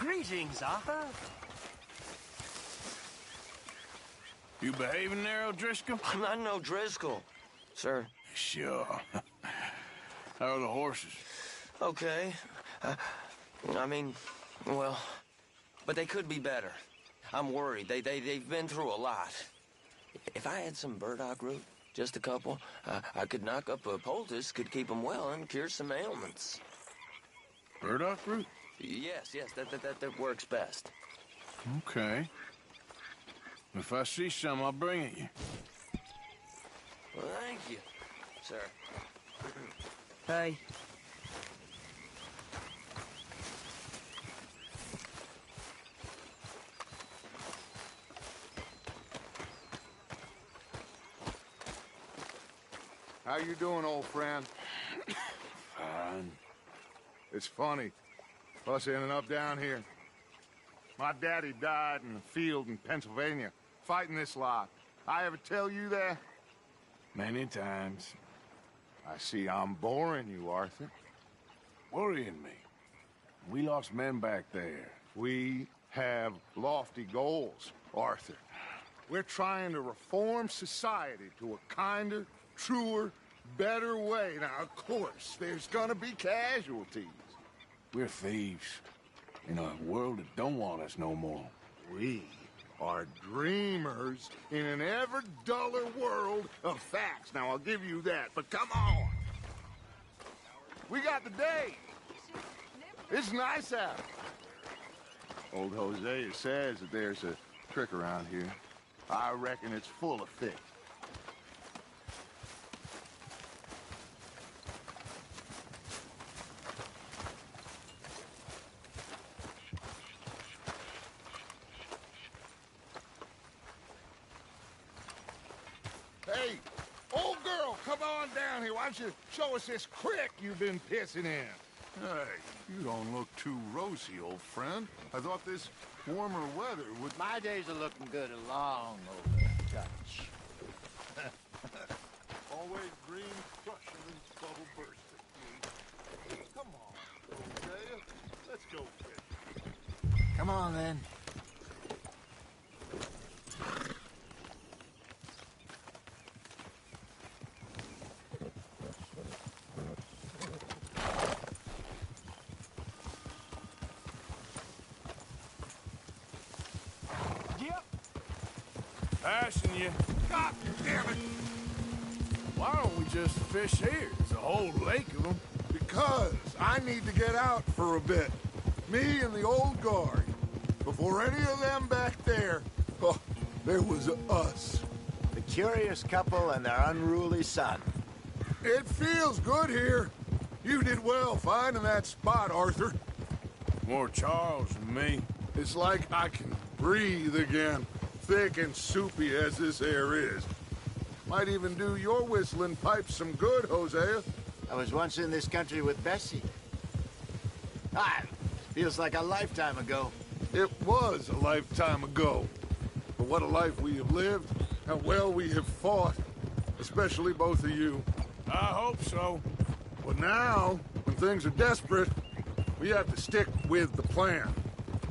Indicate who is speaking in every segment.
Speaker 1: Greetings, Arthur.
Speaker 2: You behaving there, O'Driscoll?
Speaker 3: I'm not no Driscoll, sir.
Speaker 2: Sure. How are the horses?
Speaker 3: Okay. I mean, well, but they could be better. I'm worried. They've been through a lot. If I had some burdock root, just a couple, I could knock up a poultice, could keep them well, and cure some ailments.
Speaker 2: Burdock root?
Speaker 3: Yes, that works best.
Speaker 2: Okay. If I see some, I'll bring it you.
Speaker 3: Well, thank you, sir.
Speaker 1: Hey.
Speaker 4: How you doing, old friend?
Speaker 2: Fine.
Speaker 4: It's funny, us ending up down here. My daddy died in the field in Pennsylvania, fighting this lot. I ever tell you that?
Speaker 2: Many times.
Speaker 4: I see I'm boring you, Arthur.
Speaker 2: Worrying me. We lost men back there.
Speaker 4: We have lofty goals, Arthur. We're trying to reform society to a kinder, truer, better way. Now, of course, there's gonna be casualties.
Speaker 2: We're thieves. In a world that don't want us no more.
Speaker 4: We are dreamers in an ever duller world of facts. Now, I'll give you that, but come on. We got the day. It's nice out. Old Hosea says that there's a trick around here. I reckon it's full of fish. Hey, old girl, come on down here. Why don't you show us this crick you've been pissing in?
Speaker 5: Hey, you don't look too rosy, old friend. I thought this warmer weather would...
Speaker 6: My days are looking good along over touch.
Speaker 5: Always green, crushing, and bubble bursting. Come on, Hosea. Let's go fishing.
Speaker 6: Come on, then.
Speaker 2: Passing you.
Speaker 4: God damn it!
Speaker 2: Why don't we just fish here? There's a whole lake of them.
Speaker 4: Because I need to get out for a bit. Me and the old guard. Before any of them back there, oh, there was us.
Speaker 6: The curious couple and their unruly son.
Speaker 4: It feels good here. You did well finding that spot, Arthur.
Speaker 2: More Charles than me.
Speaker 4: It's like I can breathe again, thick and soupy as this air is. Might even do your whistling pipes some good, Hosea.
Speaker 6: I was once in this country with Bessie. Feels like a lifetime ago.
Speaker 4: It was a lifetime ago. But what a life we have lived, how well we have fought. Especially both of you.
Speaker 2: I hope so.
Speaker 4: But now, when things are desperate, we have to stick with the plan.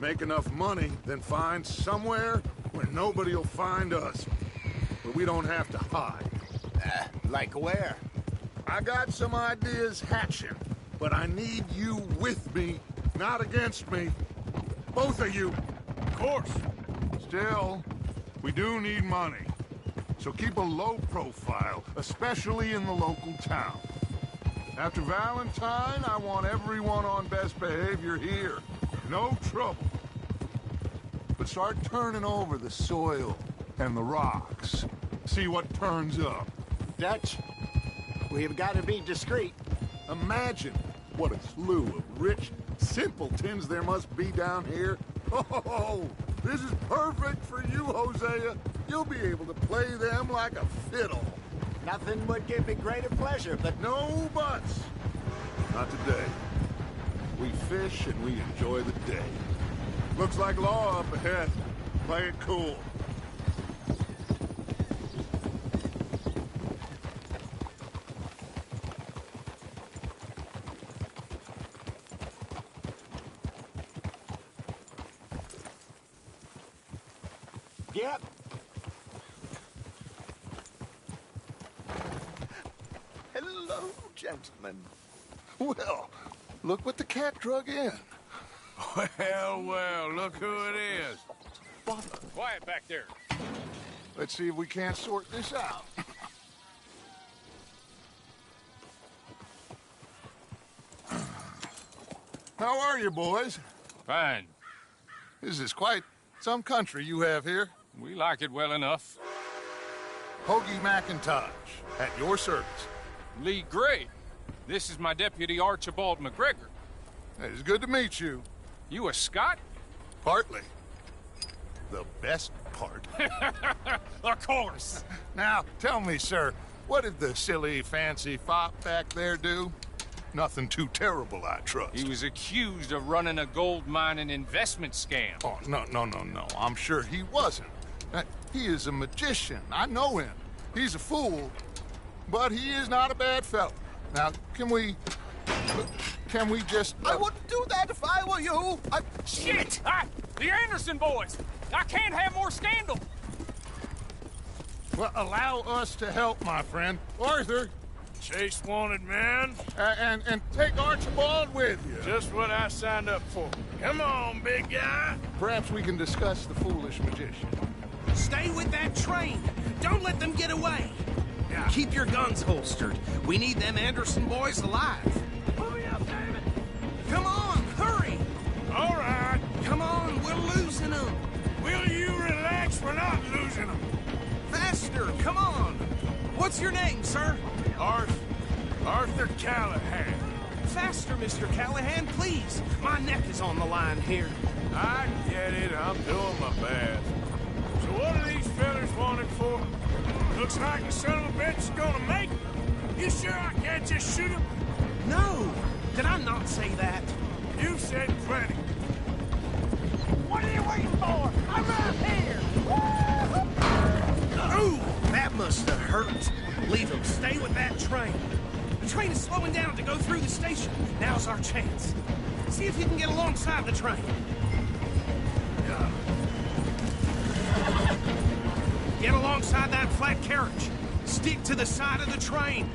Speaker 4: Make enough money, then find somewhere where nobody will find us. Where we don't have to hide.
Speaker 6: Like where?
Speaker 4: I got some ideas hatching, but I need you with me, not against me. Both of you.
Speaker 2: Of course.
Speaker 4: Still, we do need money. So keep a low profile, especially in the local town. After Valentine, I want everyone on best behavior here. No trouble. But start turning over the soil and the rocks. See what turns up.
Speaker 6: Dutch, we've got to be discreet.
Speaker 4: Imagine what a slew of rich simpletons there must be down here. Oh, this is perfect for you, Hosea. You'll be able to play them like a fiddle.
Speaker 6: Nothing would give me greater pleasure, but
Speaker 4: No buts. Not today. We fish and we enjoy the day. Looks like law up ahead. Play it cool.
Speaker 5: Yep.
Speaker 4: Hello, gentlemen. Well, look what the cat drug in.
Speaker 2: Well, look who it is.
Speaker 7: Quiet back there.
Speaker 4: Let's see if we can't sort this out. How are you, boys?
Speaker 7: Fine.
Speaker 4: This is quite some country you have here.
Speaker 7: We like it well enough.
Speaker 4: Hoagie McIntosh, at your service.
Speaker 7: Lee Gray. This is my deputy Archibald McGregor.
Speaker 4: It's good to meet you.
Speaker 7: You a Scot?
Speaker 4: Partly. The best part.
Speaker 7: Of course.
Speaker 4: Now, tell me, sir, what did the silly, fancy fop back there do? Nothing too terrible, I trust.
Speaker 7: He was accused of running a gold mining investment scam.
Speaker 4: Oh, no. I'm sure he wasn't. He is a magician. I know him. He's a fool, but he is not a bad fellow. Now, can we just...
Speaker 5: I wouldn't do that if I were you.
Speaker 7: Shit! The Anderson boys! I can't have more scandal!
Speaker 4: Well, allow us to help, my friend. Arthur,
Speaker 2: Chase wanted man.
Speaker 4: and take Archibald with you.
Speaker 2: Just what I signed up for. Come on, big guy.
Speaker 4: Perhaps we can discuss the foolish magician.
Speaker 1: Stay with that train. Don't let them get away.
Speaker 4: Yeah.
Speaker 1: Keep your guns holstered. We need them Anderson boys alive.
Speaker 5: Hurry up, damn it.
Speaker 1: Come on, hurry.
Speaker 2: All right.
Speaker 1: Come on, we're losing them.
Speaker 2: Will you relax? We're not losing them.
Speaker 1: Faster, come on. What's your name, sir?
Speaker 2: Arthur Callahan.
Speaker 1: Faster, Mr. Callahan, please. My neck is on the line here.
Speaker 2: I get it. I'm doing my best. So what are these fellas wanted for? Looks like the son of a bitch is gonna make it. You sure I can't just shoot him?
Speaker 1: No, did I not say that?
Speaker 2: You said plenty.
Speaker 5: What are you waiting for? I'm right here.
Speaker 1: Ooh, that must have hurt. Leave them. Stay with that train. The train is slowing down to go through the station. Now's our chance. See if you can get alongside the train. Get alongside that flat carriage. Stick to the side of the train.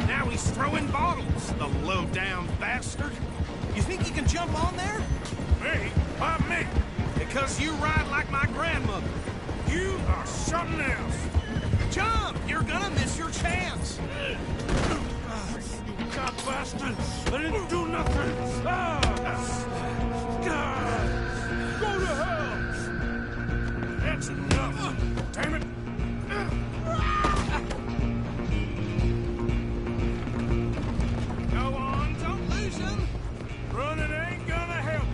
Speaker 1: Now he's throwing bottles, the low-down bastard. You think you can jump on there?
Speaker 2: Me? Why me?
Speaker 1: Because you ride like my grandmother.
Speaker 2: You are something else.
Speaker 1: Jump! You're gonna miss your chance.
Speaker 2: You cop bastard! I didn't do nothing! Go to hell! That's enough! Damn it!
Speaker 1: Go on, don't lose him.
Speaker 2: Running ain't gonna help.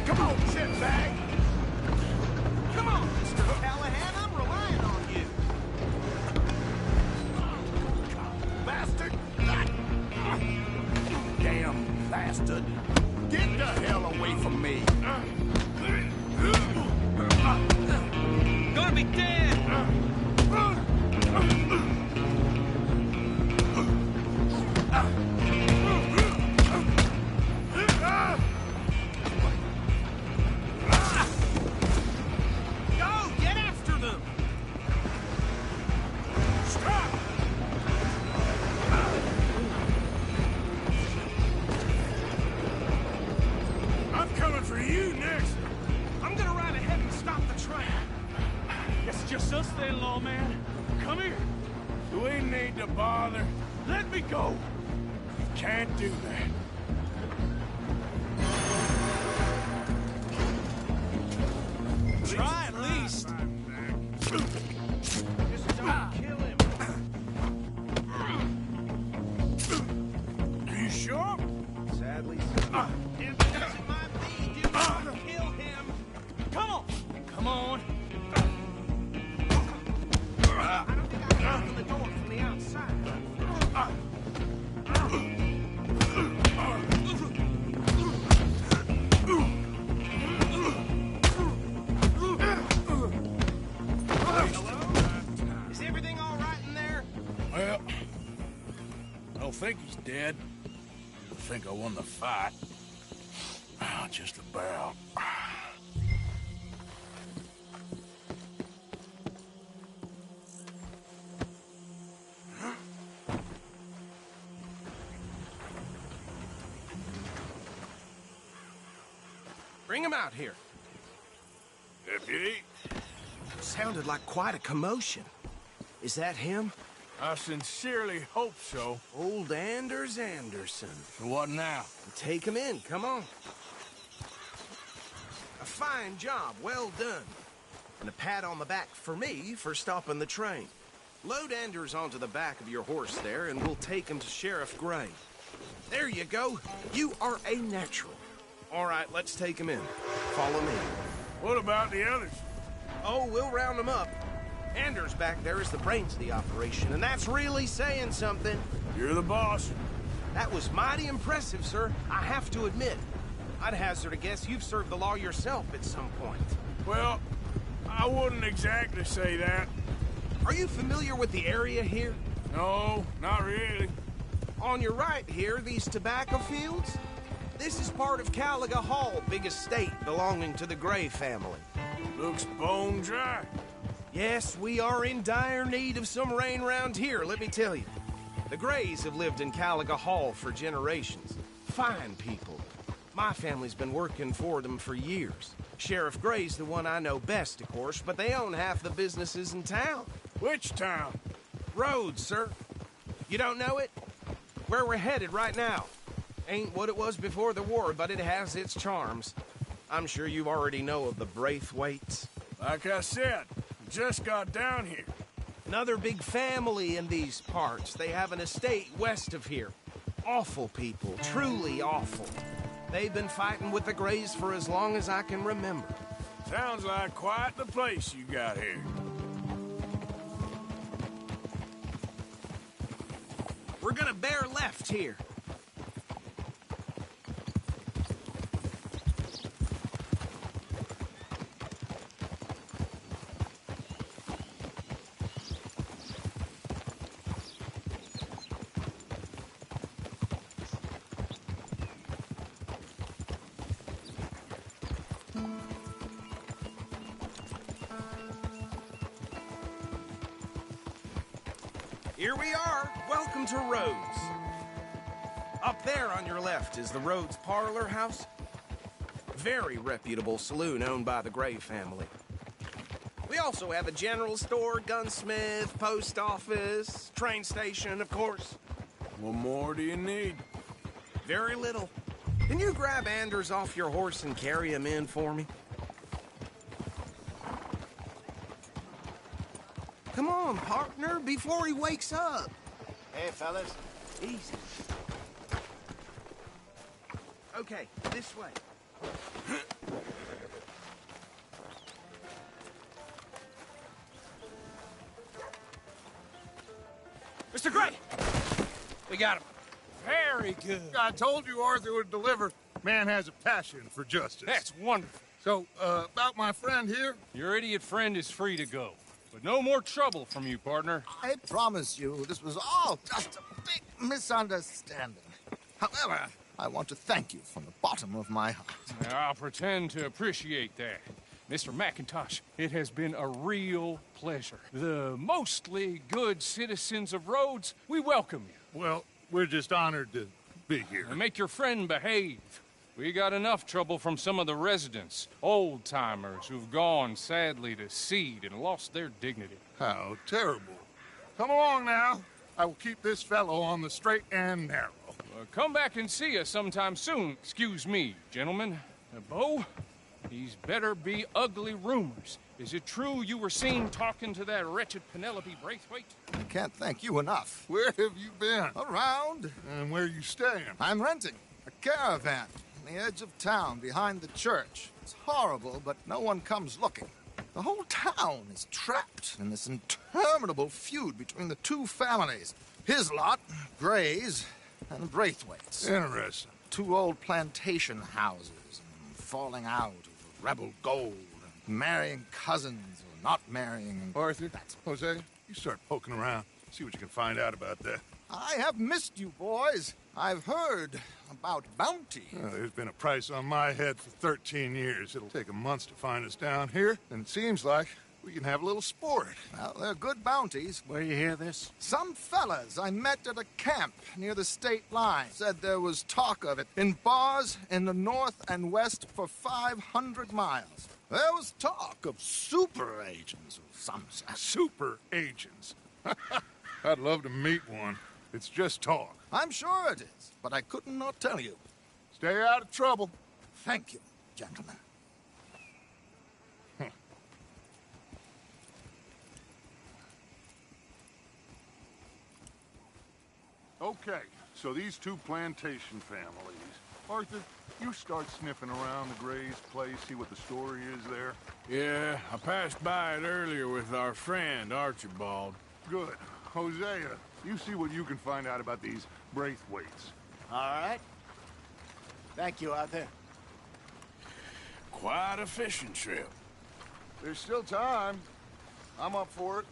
Speaker 5: Come on, shitbag.
Speaker 1: Come on, Mr. Callahan, I'm relying on you.
Speaker 5: Bastard. Damn bastard. Get the hell away from me.
Speaker 1: Gonna be dead. Go, get after them.
Speaker 2: Stop! I'm coming for you next.
Speaker 1: I'm gonna ride ahead and stop the train.
Speaker 2: It's just us then, lawman. Come here. Do we need to bother? Let me go. You can't do that.
Speaker 1: Try at least. Just don't kill him.
Speaker 2: Are you sure?
Speaker 1: Sadly, so. If it doesn't mind me, do not kill him. Come on. Come on. I don't think I can open the door from the outside.
Speaker 2: dead? I think I won the fight. Just about.
Speaker 1: Bring him out here.
Speaker 2: Deputy,
Speaker 1: Sounded like quite a commotion. Is that him?
Speaker 2: I sincerely hope so.
Speaker 1: Old Anders Anderson.
Speaker 2: So what now?
Speaker 1: Take him in, come on. A fine job, well done. And a pat on the back for me for stopping the train. Load Anders onto the back of your horse there, and we'll take him to Sheriff Gray. There you go. You are a natural. All right, let's take him in. Follow me.
Speaker 2: What about the others?
Speaker 1: Oh, we'll round them up. Anders back there is the brains of the operation, and that's really saying something.
Speaker 2: You're the boss.
Speaker 1: That was mighty impressive, sir. I have to admit. I'd hazard a guess you've served the law yourself at some point.
Speaker 2: Well, I wouldn't exactly say that.
Speaker 1: Are you familiar with the area here?
Speaker 2: No, not really.
Speaker 1: On your right here, these tobacco fields? This is part of Caliga Hall, big estate belonging to the Gray family.
Speaker 2: Looks bone dry.
Speaker 1: Yes, we are in dire need of some rain round here, let me tell you. The Grays have lived in Caliga Hall for generations. Fine people. My family's been working for them for years. Sheriff Gray's the one I know best, of course, but they own half the businesses in town.
Speaker 2: Which town?
Speaker 1: Rhodes, sir. You don't know it? Where we're headed right now. Ain't what it was before the war, but it has its charms. I'm sure you already know of the Braithwaites.
Speaker 2: Like I said, just got down here.
Speaker 1: Another big family in these parts. They have an estate west of here. Awful people, truly awful. They've been fighting with the Grays for as long as I can remember.
Speaker 2: Sounds like quite the place you got here.
Speaker 1: We're gonna bear left here. Here we are. Welcome to Rhodes. Up there on your left is the Rhodes Parlor House. Very reputable saloon owned by the Gray family. We also have a general store, gunsmith, post office, train station, of course.
Speaker 2: What more do you need?
Speaker 1: Very little. Can you grab Anders off your horse and carry him in for me? Come on, partner, before he wakes up.
Speaker 6: Hey, fellas.
Speaker 1: Easy. Okay, this way. Mr. Gray! We got him.
Speaker 7: Very good.
Speaker 5: I told you Arthur would deliver. Man has a passion for justice.
Speaker 7: That's wonderful.
Speaker 5: So, about my friend here?
Speaker 7: Your idiot friend is free to go. But no more trouble from you, partner.
Speaker 8: I promise you, this was all just a big misunderstanding. However, I want to thank you from the bottom of my heart.
Speaker 7: I'll pretend to appreciate that. Mr. McIntosh, it has been a real pleasure. The mostly good citizens of Rhodes, we welcome you.
Speaker 5: Well, we're just honored to be here.
Speaker 7: And make your friend behave. We got enough trouble from some of the residents, old-timers who've gone, sadly, to seed and lost their dignity.
Speaker 5: How terrible. Come along now. I will keep this fellow on the straight and narrow.
Speaker 7: Come back and see us sometime soon. Excuse me, gentlemen. Bo, these better be ugly rumors. Is it true you were seen talking to that wretched Penelope Braithwaite?
Speaker 8: I can't thank you enough.
Speaker 5: Where have you been?
Speaker 8: Around.
Speaker 5: And where you staying?
Speaker 8: I'm renting a caravan on the edge of town behind the church. It's horrible, but no one comes looking. The whole town is trapped in this interminable feud between the two families. His lot, Gray's, and Braithwaite's.
Speaker 5: Interesting.
Speaker 8: Two old plantation houses, and falling out over rebel gold, and marrying cousins or not marrying.
Speaker 5: Arthur, Jose, you start poking around. See what you can find out about that.
Speaker 8: I have missed you, boys. I've heard about bounty.
Speaker 4: There's been a price on my head for 13 years. It'll take 'em months to find us down here, and it seems like we can have a little sport.
Speaker 8: Well, they're good bounties.
Speaker 5: Where you hear this?
Speaker 8: Some fellas I met at a camp near the state line said there was talk of it in bars in the north and west for 500 miles. There was talk of super agents of some sort.
Speaker 4: Super agents. I'd love to meet one. It's just talk.
Speaker 8: I'm sure it is, but I couldn't not tell you.
Speaker 4: Stay out of trouble.
Speaker 8: Thank you, gentlemen.
Speaker 4: Okay, so these two plantation families. Arthur, you start sniffing around the Gray's place, see what the story is there.
Speaker 2: Yeah, I passed by it earlier with our friend, Archibald.
Speaker 4: Good. Hosea, you see what you can find out about these Braithwaites.
Speaker 6: All right. Thank you, Arthur.
Speaker 2: Quite a fishing trip.
Speaker 4: There's still time. I'm up for it.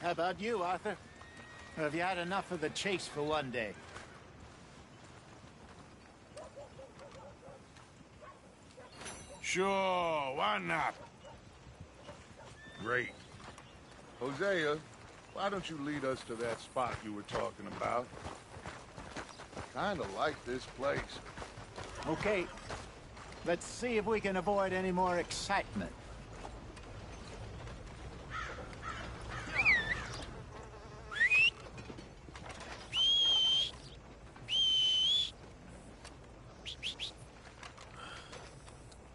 Speaker 6: How about you, Arthur? Or have you had enough of the chase for one day?
Speaker 2: Sure, why not?
Speaker 4: Great. Hosea, why don't you lead us to that spot you were talking about? Kinda like this place.
Speaker 6: Okay. Let's see if we can avoid any more excitement.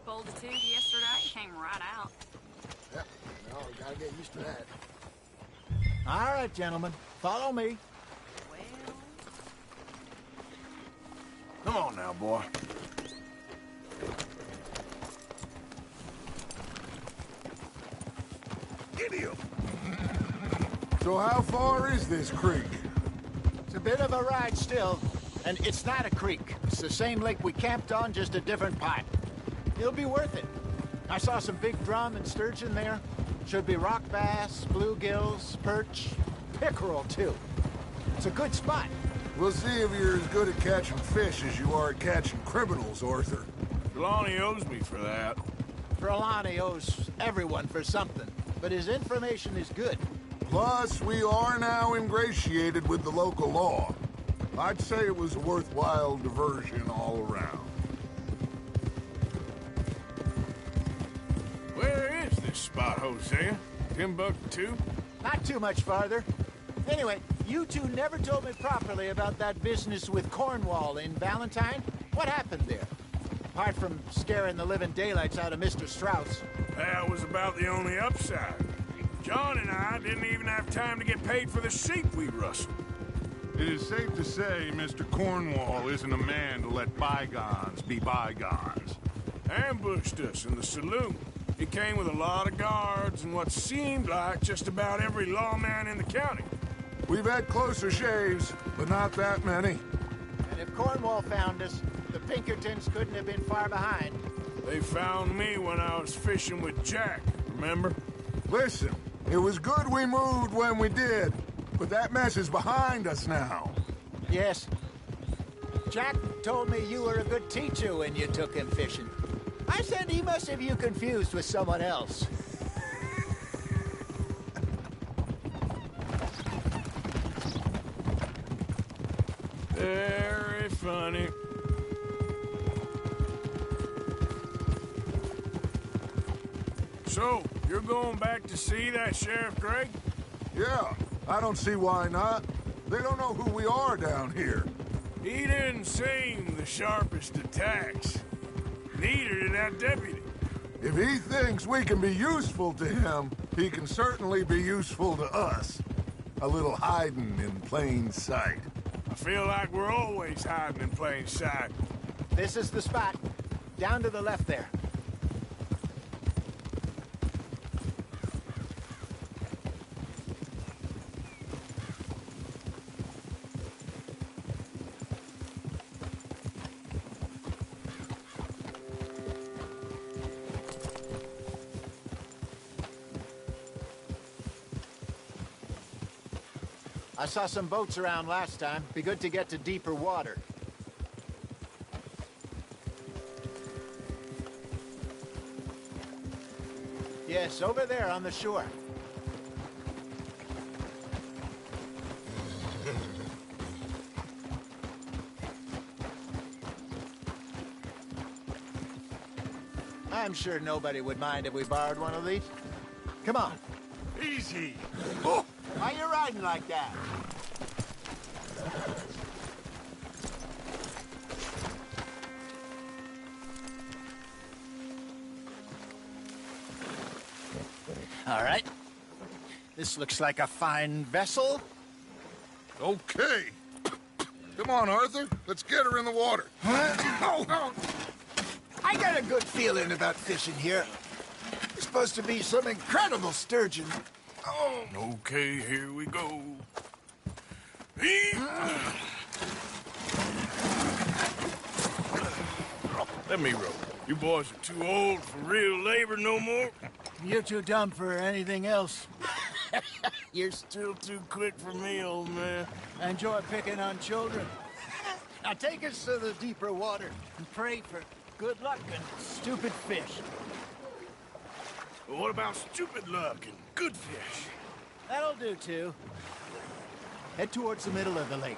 Speaker 9: Multitude yesterday came right out.
Speaker 8: Yep, no, we gotta get used to that.
Speaker 6: All right, gentlemen. Follow me.
Speaker 9: Well,
Speaker 2: Come on now, boy.
Speaker 4: Idiot! So how far is this creek?
Speaker 6: It's a bit of a ride still, and it's not a creek. It's the same lake we camped on, just a different part. It'll be worth it. I saw some big drum and sturgeon there. Should be rock bass, bluegills, perch, pickerel, too. It's a good spot.
Speaker 4: We'll see if you're as good at catching fish as you are at catching criminals, Arthur.
Speaker 2: Trelawney owes me for that.
Speaker 6: Trelawney owes everyone for something, but his information is good.
Speaker 4: Plus, we are now ingratiated with the local law. I'd say it was a worthwhile diversion all around.
Speaker 2: Where is this spot, Hosea? Timbuktu?
Speaker 6: Not too much farther. Anyway, you two never told me properly about that business with Cornwall in Valentine. What happened there? Apart from scaring the living daylights out of Mr. Strauss.
Speaker 2: That was about the only upside. John and I didn't even have time to get paid for the sheep we rustled.
Speaker 4: It is safe to say Mr. Cornwall isn't a man to let bygones be bygones.
Speaker 2: Ambushed us in the saloon. He came with a lot of guards and what seemed like just about every lawman in the county.
Speaker 4: We've had closer shaves, but not that many.
Speaker 6: And if Cornwall found us, the Pinkertons couldn't have been far behind.
Speaker 2: They found me when I was fishing with Jack, remember?
Speaker 4: Listen, it was good we moved when we did, but that mess is behind us now.
Speaker 6: Yes. Jack told me you were a good teacher when you took him fishing. I said he must have you confused with someone else.
Speaker 2: Very funny. So, you're going back to see that Sheriff Gregg?
Speaker 4: Yeah, I don't see why not. They don't know who we are down here.
Speaker 2: He didn't seem the sharpest attacks. Neither did that deputy.
Speaker 4: If he thinks we can be useful to him, he can certainly be useful to us. A little hiding in plain sight.
Speaker 2: I feel like we're always hiding in plain sight.
Speaker 6: This is the spot. Down to the left there. I saw some boats around last time. Be good to get to deeper water. Yes, over there on the shore. I'm sure nobody would mind if we borrowed one of these. Come on.
Speaker 5: Easy.
Speaker 6: Oh, why you riding like that? All right. This looks like a fine vessel.
Speaker 4: Okay. Come on, Arthur. Let's get her in the water.
Speaker 6: Oh. I got a good feeling about fishing here. It's supposed to be some incredible sturgeon.
Speaker 2: Oh. Okay, here we go. Let me row. You boys are too old for real labor no more.
Speaker 6: You're too dumb for anything else.
Speaker 2: You're still too quick for me, old man.
Speaker 6: I enjoy picking on children. Now take us to the deeper water and pray for good luck and stupid fish.
Speaker 2: Well, what about stupid luck and good fish?
Speaker 6: That'll do, too. Head towards the middle of the lake.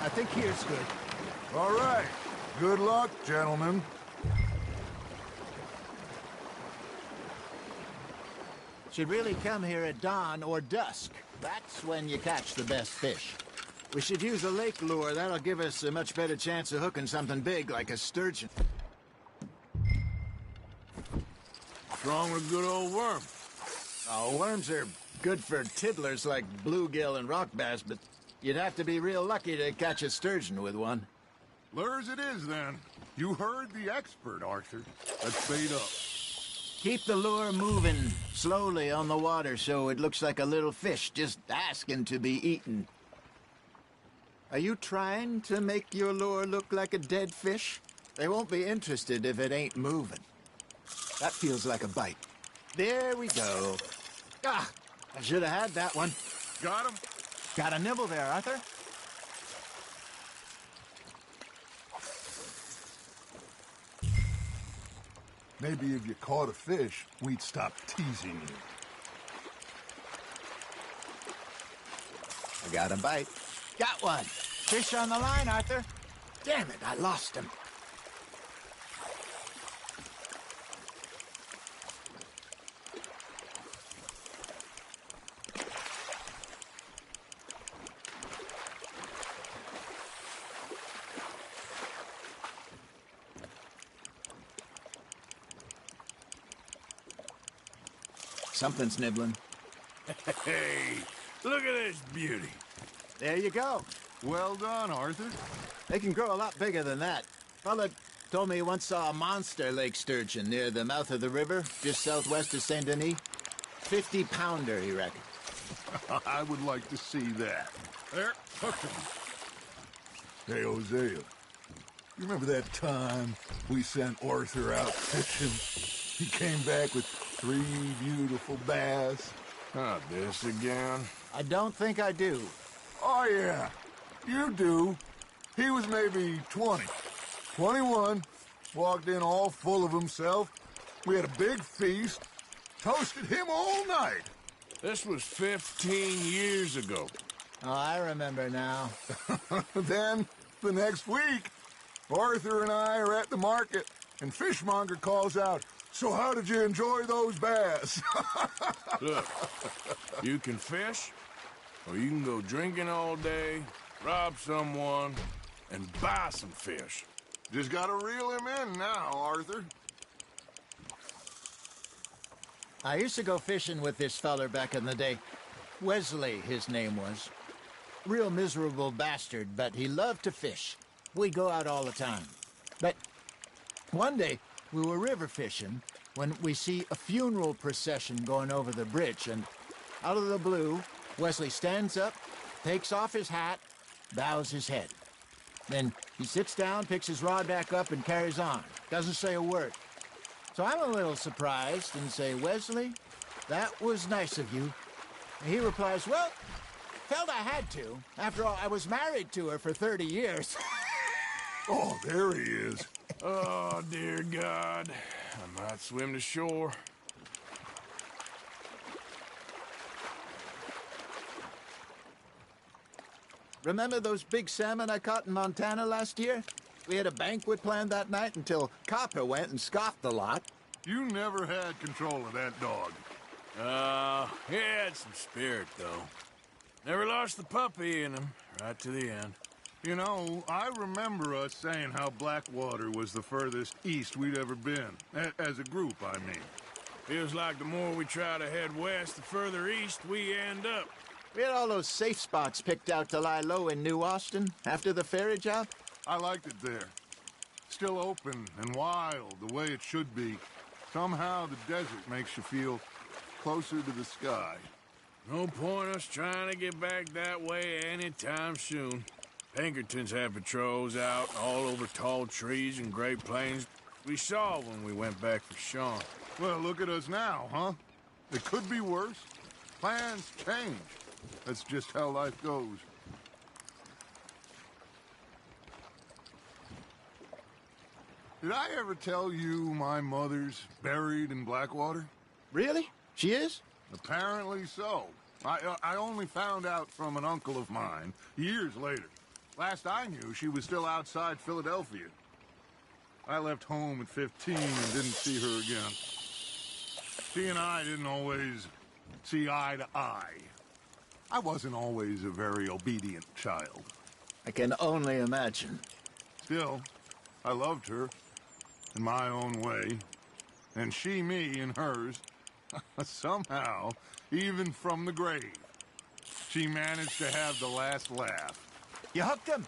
Speaker 6: I think here's good.
Speaker 4: All right. Good luck, gentlemen.
Speaker 6: Should really come here at dawn or dusk. That's when you catch the best fish. We should use a lake lure. That'll give us a much better chance of hooking something big like a sturgeon.
Speaker 2: What's wrong with a good old worm?
Speaker 6: Oh, worms are good for tiddlers like bluegill and rock bass, but you'd have to be real lucky to catch a sturgeon with one.
Speaker 4: Lures it is, then. You heard the expert, Arthur. Let's bait up.
Speaker 6: Keep the lure moving slowly on the water so it looks like a little fish just asking to be eaten. Are you trying to make your lure look like a dead fish? They won't be interested if it ain't moving. That feels like a bite. There we go. Ah, I should have had that one.
Speaker 4: Got him?
Speaker 6: Got a nibble there, Arthur.
Speaker 4: Maybe if you caught a fish, we'd stop teasing you.
Speaker 6: I got a bite. Got one. Fish on the line, Arthur. Damn it, I lost him. Something's nibbling.
Speaker 2: Hey, look at this beauty.
Speaker 6: There you go.
Speaker 4: Well done, Arthur.
Speaker 6: They can grow a lot bigger than that. Fella told me he once saw a monster lake sturgeon near the mouth of the river, just southwest of Saint Denis. 50-pounder, he reckoned.
Speaker 4: I would like to see that. There, hooked him. Hey, Hosea, you remember that time we sent Arthur out fishing? He came back with 3 beautiful bass.
Speaker 2: Not this again.
Speaker 6: I don't think I do.
Speaker 4: Oh, yeah. You do. He was maybe 20. 21. Walked in all full of himself. We had a big feast. Toasted him all night.
Speaker 2: This was 15 years ago.
Speaker 6: Oh, I remember now.
Speaker 4: Then, the next week, Arthur and I are at the market, and Fishmonger calls out, "So how did you enjoy those bass?"
Speaker 2: Look, you can fish, or you can go drinking all day, rob someone, and buy some fish.
Speaker 4: Just gotta reel him in now, Arthur.
Speaker 6: I used to go fishing with this feller back in the day. Wesley, his name was. Real miserable bastard, but he loved to fish. We'd go out all the time. But one day, we were river fishing when we see a funeral procession going over the bridge, and out of the blue, Wesley stands up, takes off his hat, bows his head. Then he sits down, picks his rod back up, and carries on. Doesn't say a word. So I'm a little surprised and say, Wesley, that was nice of you. And he replies, well, felt I had to. After all, I was married to her for 30 years.
Speaker 4: Oh, there he is.
Speaker 2: Oh, dear God. I might swim to shore.
Speaker 6: Remember those big salmon I caught in Montana last year? We had a banquet planned that night until Copper went and scoffed the lot.
Speaker 4: You never had control of that dog.
Speaker 2: He had some spirit, though. Never lost the puppy in him, right to the end.
Speaker 4: You know, I remember us saying how Blackwater was the furthest east we'd ever been. As a group, I mean.
Speaker 2: Feels like the more we try to head west, the further east we end up.
Speaker 6: We had all those safe spots picked out to lie low in New Austin after the ferry job.
Speaker 4: I liked it there. Still open and wild, the way it should be. Somehow the desert makes you feel closer to the sky.
Speaker 2: No point us trying to get back that way anytime soon. Pinkertons had patrols out all over tall trees and Great Plains. We saw when we went back for Sean.
Speaker 4: Well, look at us now, huh? It could be worse. Plans change. That's just how life goes. Did I ever tell you my mother's buried in Blackwater?
Speaker 6: Really? She is?
Speaker 4: Apparently so. I only found out from an uncle of mine years later. Last I knew, she was still outside Philadelphia. I left home at 15 and didn't see her again. She and I didn't always see eye to eye. I wasn't always a very obedient child.
Speaker 6: I can only imagine.
Speaker 4: Still, I loved her in my own way, and she me in hers. Somehow, even from the grave, she managed to have the last laugh.
Speaker 6: You hooked him?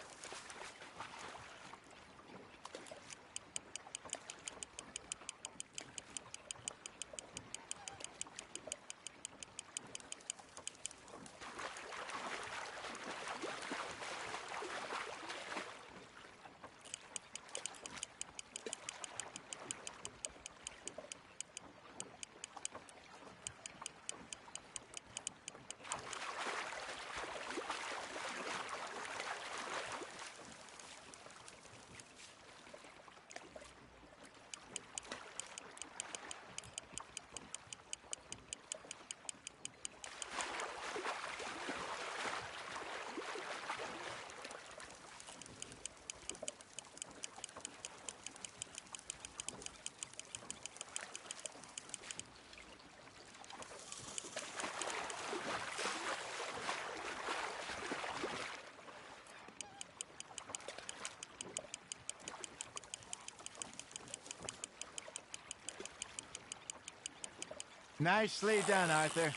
Speaker 6: Nicely done, Arthur.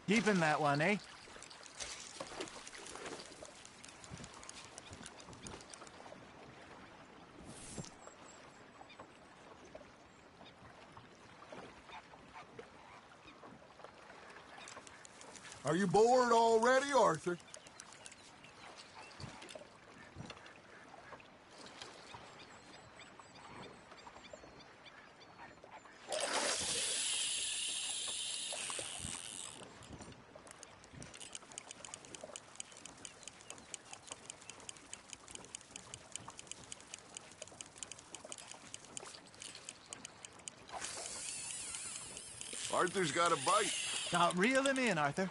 Speaker 6: Keeping that one, eh?
Speaker 4: Are you bored already, Arthur? Arthur's got a bite.
Speaker 6: Now reel him in, Arthur.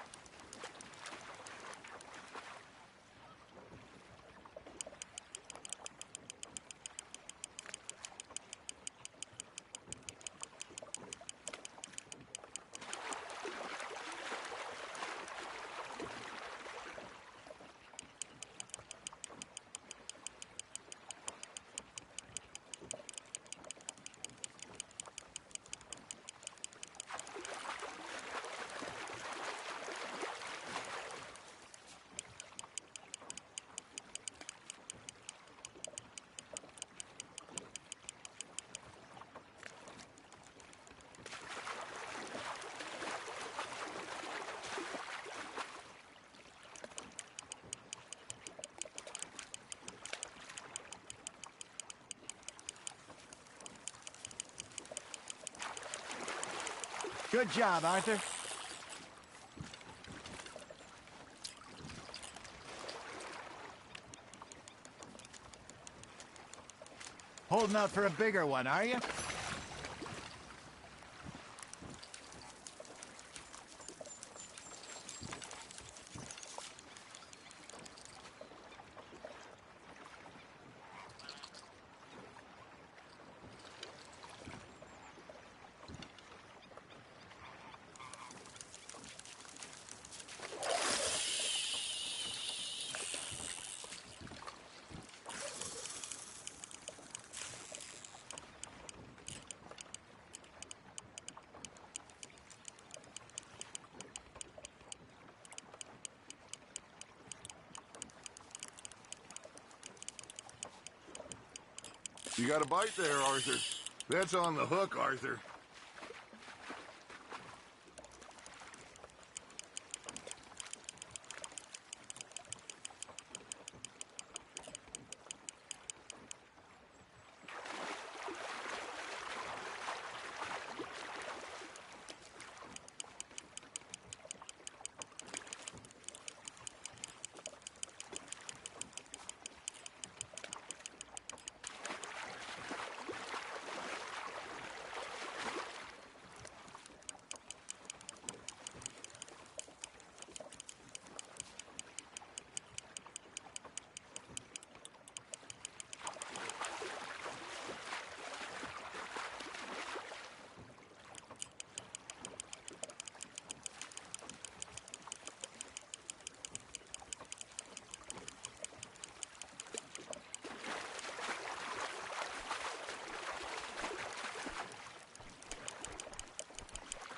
Speaker 6: Good job, Arthur. Holding out for a bigger one, are you?
Speaker 4: You got a bite there, Arthur. That's on the hook, Arthur.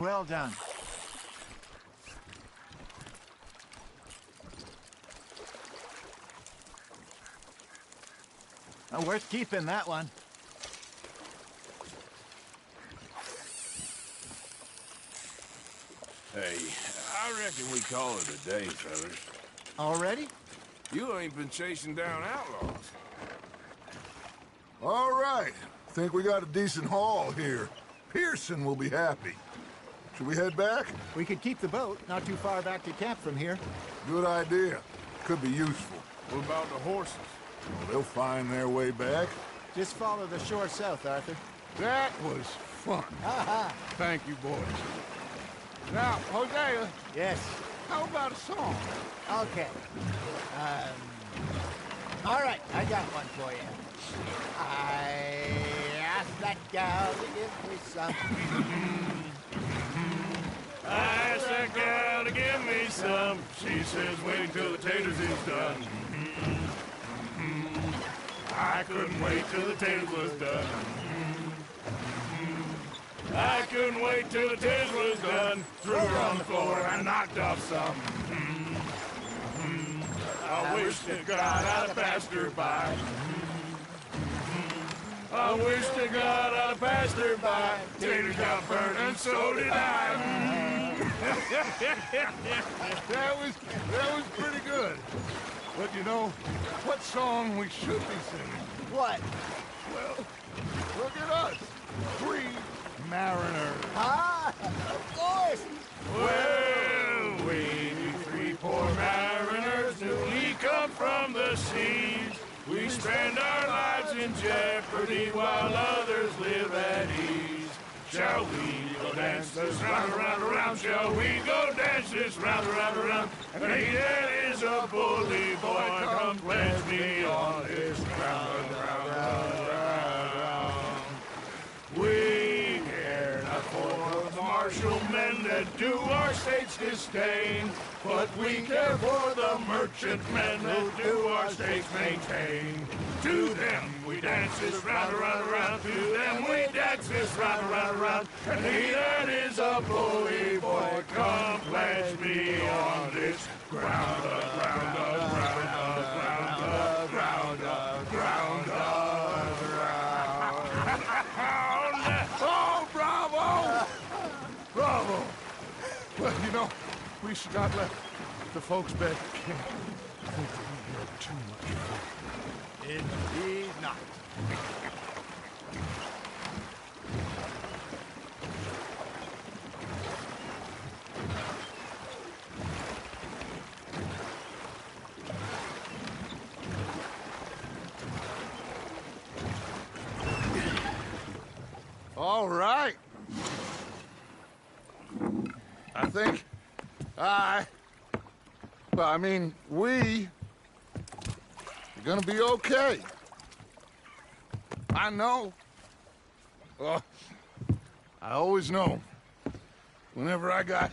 Speaker 6: Well done. Worth keeping, that one.
Speaker 2: Hey, I reckon we call it a day, fellas.
Speaker 6: Already?
Speaker 2: You ain't been chasing down outlaws.
Speaker 4: All right. Think we got a decent haul here. Pearson will be happy. Should we head back?
Speaker 6: We could keep the boat not too far back to camp from here.
Speaker 4: Good idea. Could be useful.
Speaker 2: What about the horses?
Speaker 4: Well, they'll find their way back.
Speaker 6: Just follow the shore south, Arthur.
Speaker 2: That was fun. Thank you, boys. Now, Hosea,
Speaker 6: Yes.
Speaker 2: how about a song?
Speaker 6: Okay. All right, I got one for you. I asked that gal to give me some.
Speaker 2: I asked that gal to give me some. She says wait till the taters is done. I couldn't wait till the taters was done. I couldn't wait till the taters was done. Threw her on the floor and knocked off some. I wish to God I'd have passed her by. I wish to God I'd have passed her by. Taters got burned and so did I.
Speaker 4: That was pretty good. But you know, what song we should be singing?
Speaker 6: What?
Speaker 4: Well, look at us. 3 mariners.
Speaker 6: Ah, of course.
Speaker 2: Well, we 3 poor mariners newly come from the seas. We spend our lives in jeopardy while others live at ease. Shall we go dance this round, around, around? Shall we go dance this round, around, around? And he that is a bully boy, come pledge me on this ground, round, round, round, round. We care not for the martial men that do our states disdain, but we care for the merchant men that do our states maintain. To them we dance this round, around, around. To them we dance this round, around, around. And he that is a bully boy, come pledge me on this ground, ground, ground, ground, ground, ground, ground, ground. Oh, bravo! Bravo! Well, you know, we should not let the folks back at camp think that we had too much fun.
Speaker 6: Indeed not.
Speaker 4: All right. I think we are gonna be okay. I know. Well, I always know. Whenever I got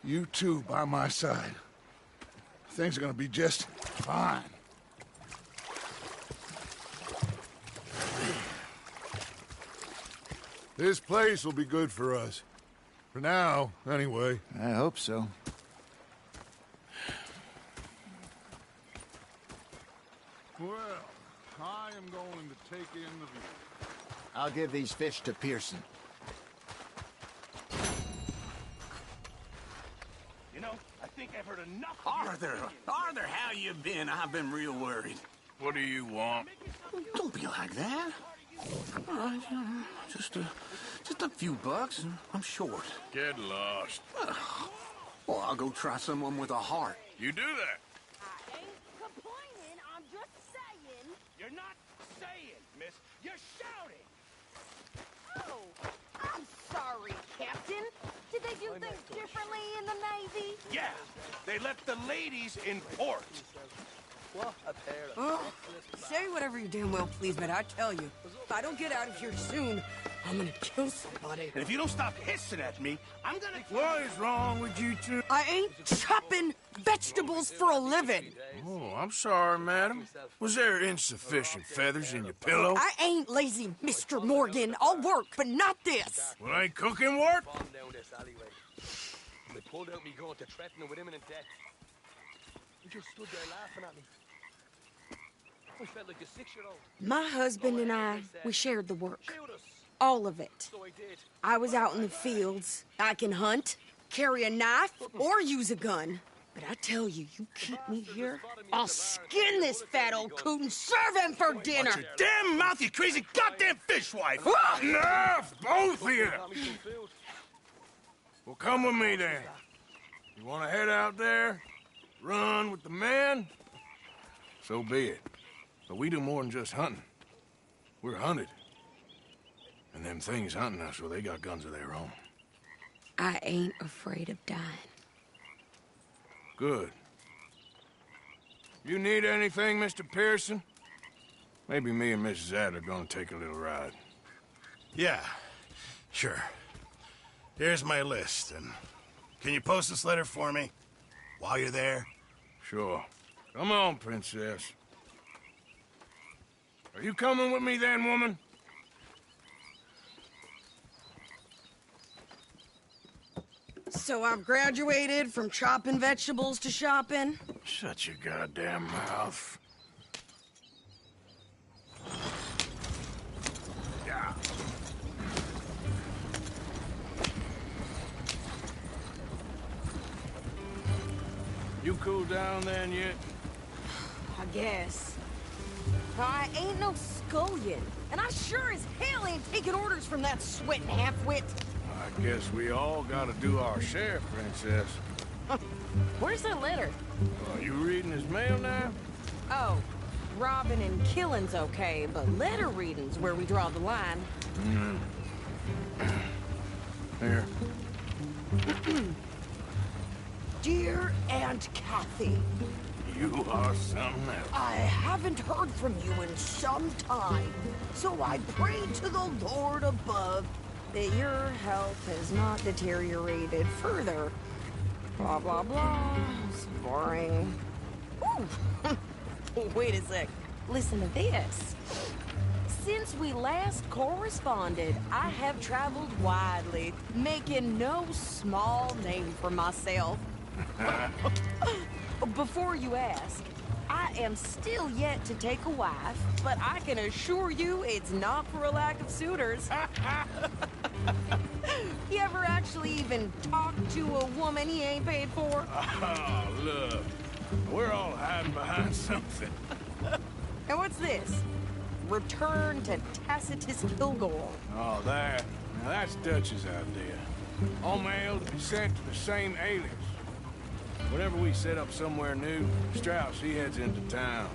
Speaker 4: you two by my side, things are gonna be just fine. This place will be good for us. For now, anyway.
Speaker 6: I hope so.
Speaker 4: Well, I am going to take in the view.
Speaker 6: I'll give these fish to Pearson.
Speaker 10: You know, I think I've heard enough.
Speaker 11: Arthur, how you been? I've been real worried.
Speaker 2: What do you want?
Speaker 11: Don't be like that. All right, just a few bucks, and I'm short.
Speaker 2: Get lost.
Speaker 11: Well, I'll go try someone with a heart.
Speaker 2: You do that.
Speaker 12: I ain't complaining, I'm just saying.
Speaker 10: You're not saying, miss. You're shouting.
Speaker 12: Oh, I'm sorry, Captain. Did they do things differently in the Navy?
Speaker 10: Yeah, they left the ladies in port.
Speaker 13: Oh, say whatever you damn well please, but I tell you, if I don't get out of here soon, I'm gonna kill somebody.
Speaker 10: And if you don't stop hissing at me, I'm gonna...
Speaker 2: What is wrong with you two?
Speaker 13: I ain't chopping vegetables for a living.
Speaker 2: Oh, I'm sorry, madam. Was there insufficient feathers in your pillow?
Speaker 13: I ain't lazy, Mr. Morgan. I'll work, but not this.
Speaker 2: Well, ain't cooking work?
Speaker 3: They pulled out me gun to threaten her with imminent death. He just stood there laughing at me. I felt like a 6-year-old.
Speaker 13: My husband and I, we shared the work. All of it.
Speaker 3: So I did.
Speaker 13: I was out in the fields. I can hunt, carry a knife, or use a gun. But I tell you, you keep me here, I'll skin this fat old coot and serve him for dinner.
Speaker 10: Watch your damn mouth, you crazy goddamn fishwife!
Speaker 2: Enough, both of you! Well, come with me then. You want to head out there, run with the men? So be it. But we do more than just hunting. We're hunted. And them things hunting us, well, they got guns of their own.
Speaker 13: I ain't afraid of dying.
Speaker 2: Good. You need anything, Mr. Pearson? Maybe me and Mrs. Add are gonna take a little ride.
Speaker 10: Yeah, sure. Here's my list, and can you post this letter for me while you're there?
Speaker 2: Sure. Come on, Princess. Are you coming with me then, woman?
Speaker 13: So I've graduated from chopping vegetables to shopping?
Speaker 2: Shut your goddamn mouth. Yeah. You cool down then yet?
Speaker 13: I guess. I ain't no scullion, and I sure as hell ain't taking orders from that sweating half-wit.
Speaker 2: I guess we all gotta do our share, Princess.
Speaker 13: Where's that letter?
Speaker 2: Are you reading his mail now?
Speaker 13: Oh, robbing and killing's okay, but letter reading's where we draw the line.
Speaker 2: Here.
Speaker 13: Dear Aunt Kathy,
Speaker 2: You are something else.
Speaker 13: I haven't heard from you in some time, so I pray to the Lord above that your health has not deteriorated further. Blah, blah, blah. It's boring. Ooh. Wait a sec. Listen to this. Since we last corresponded, I have traveled widely, making no small name for myself. Before you ask, I am still yet to take a wife, but I can assure you it's not for a lack of suitors. You ever actually even talk to a woman he ain't paid for?
Speaker 2: Oh, look. We're all hiding behind something.
Speaker 13: And what's this? Return to Tacitus Kilgore.
Speaker 2: Oh, that. Now, that's Dutch's idea. All mail to be sent to the same alias. Whenever we set up somewhere new, Strauss, he heads into town.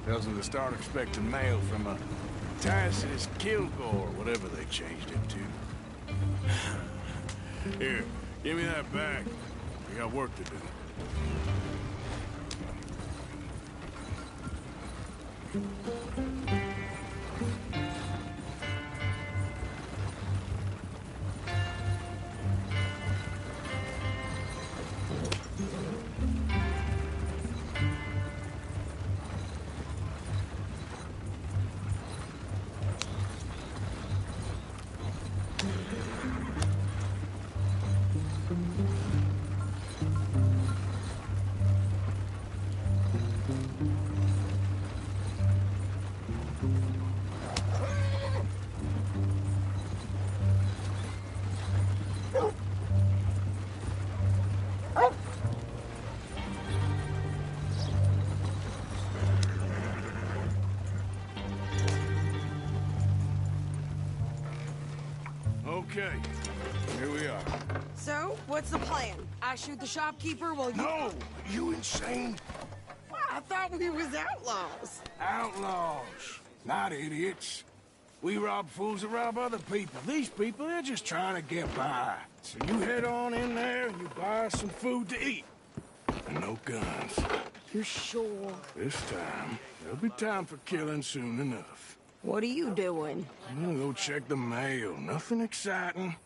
Speaker 2: Tells them to start expecting mail from a Tacitus Kilgore, whatever they changed it to. Here, give me that bag. We got work to do. Okay, here we are.
Speaker 13: So, what's the plan? I shoot the shopkeeper while you...
Speaker 2: No! You insane?
Speaker 13: I thought we was outlaws.
Speaker 2: Outlaws, not idiots. We rob fools that rob other people. These people, they're just trying to get by. So you head on in there and you buy us some food to eat. And no guns.
Speaker 13: You're sure?
Speaker 2: This time, there'll be time for killing soon enough.
Speaker 13: What are you doing?
Speaker 2: I'm gonna go check the mail. Nothing exciting.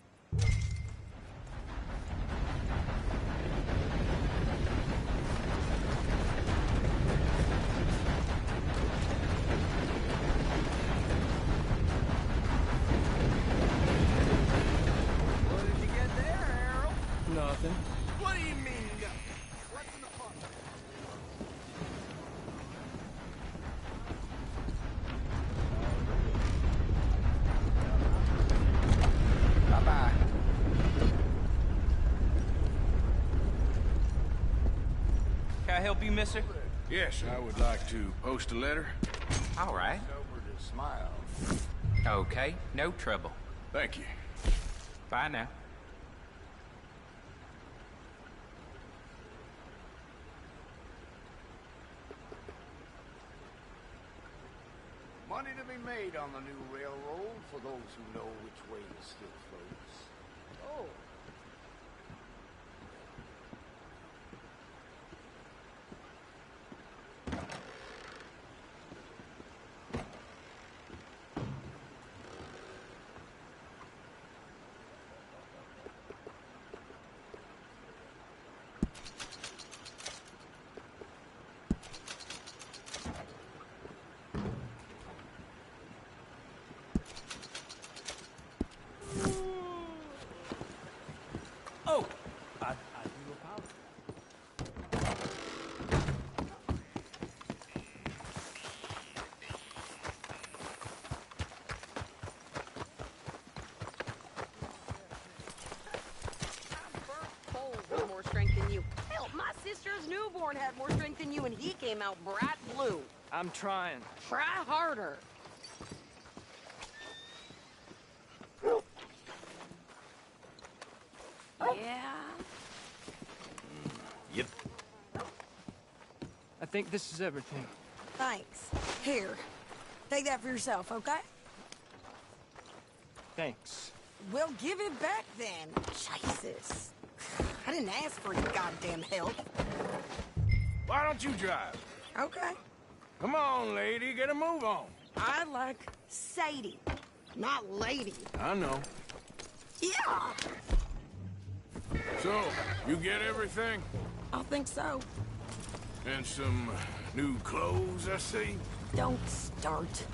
Speaker 3: What did you get there, Harold?
Speaker 7: Nothing.
Speaker 3: What do you mean, what's in the pot?
Speaker 6: Bye-bye.
Speaker 14: Can I help you, mister?
Speaker 2: Yes, I would like to post a letter.
Speaker 14: All right.
Speaker 6: Over to Smile.
Speaker 14: Okay, no trouble.
Speaker 2: Thank you.
Speaker 14: Bye now.
Speaker 6: Money to be made on the new railroad for those who know which way it still flows. Oh.
Speaker 14: Oh, I do apologize.
Speaker 13: With more strength than you. Hell, my sister's newborn had more strength than you, and he came out bright blue.
Speaker 14: I'm trying.
Speaker 13: Try harder. Yeah.
Speaker 14: Yep. I think this is everything.
Speaker 13: Thanks. Here. Take that for yourself, okay?
Speaker 14: Thanks.
Speaker 13: We'll give it back then. Jesus. I didn't ask for your goddamn help.
Speaker 2: Why don't you drive?
Speaker 13: Okay.
Speaker 2: Come on, lady, get a move on.
Speaker 13: I like Sadie, not lady.
Speaker 2: I know.
Speaker 13: Yeah.
Speaker 2: So, you get everything?
Speaker 13: I think so.
Speaker 2: And some new clothes, I see?
Speaker 13: Don't start.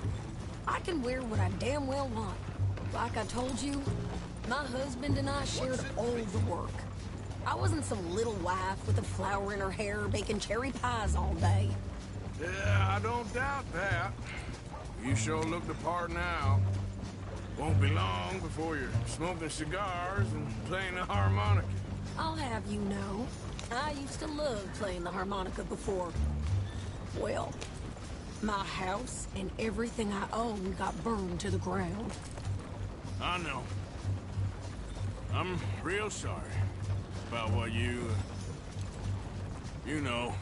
Speaker 13: I can wear what I damn well want. Like I told you, my husband and I shared all the work. I wasn't some little wife with a flower in her hair baking cherry pies all day.
Speaker 2: Yeah, I don't doubt that. You sure look the part now. Won't be long before you're smoking cigars and playing the harmonica.
Speaker 13: I'll have you know, I used to love playing the harmonica before. Well, my house and everything I own got burned to the ground.
Speaker 2: I know. I'm real sorry about what you know.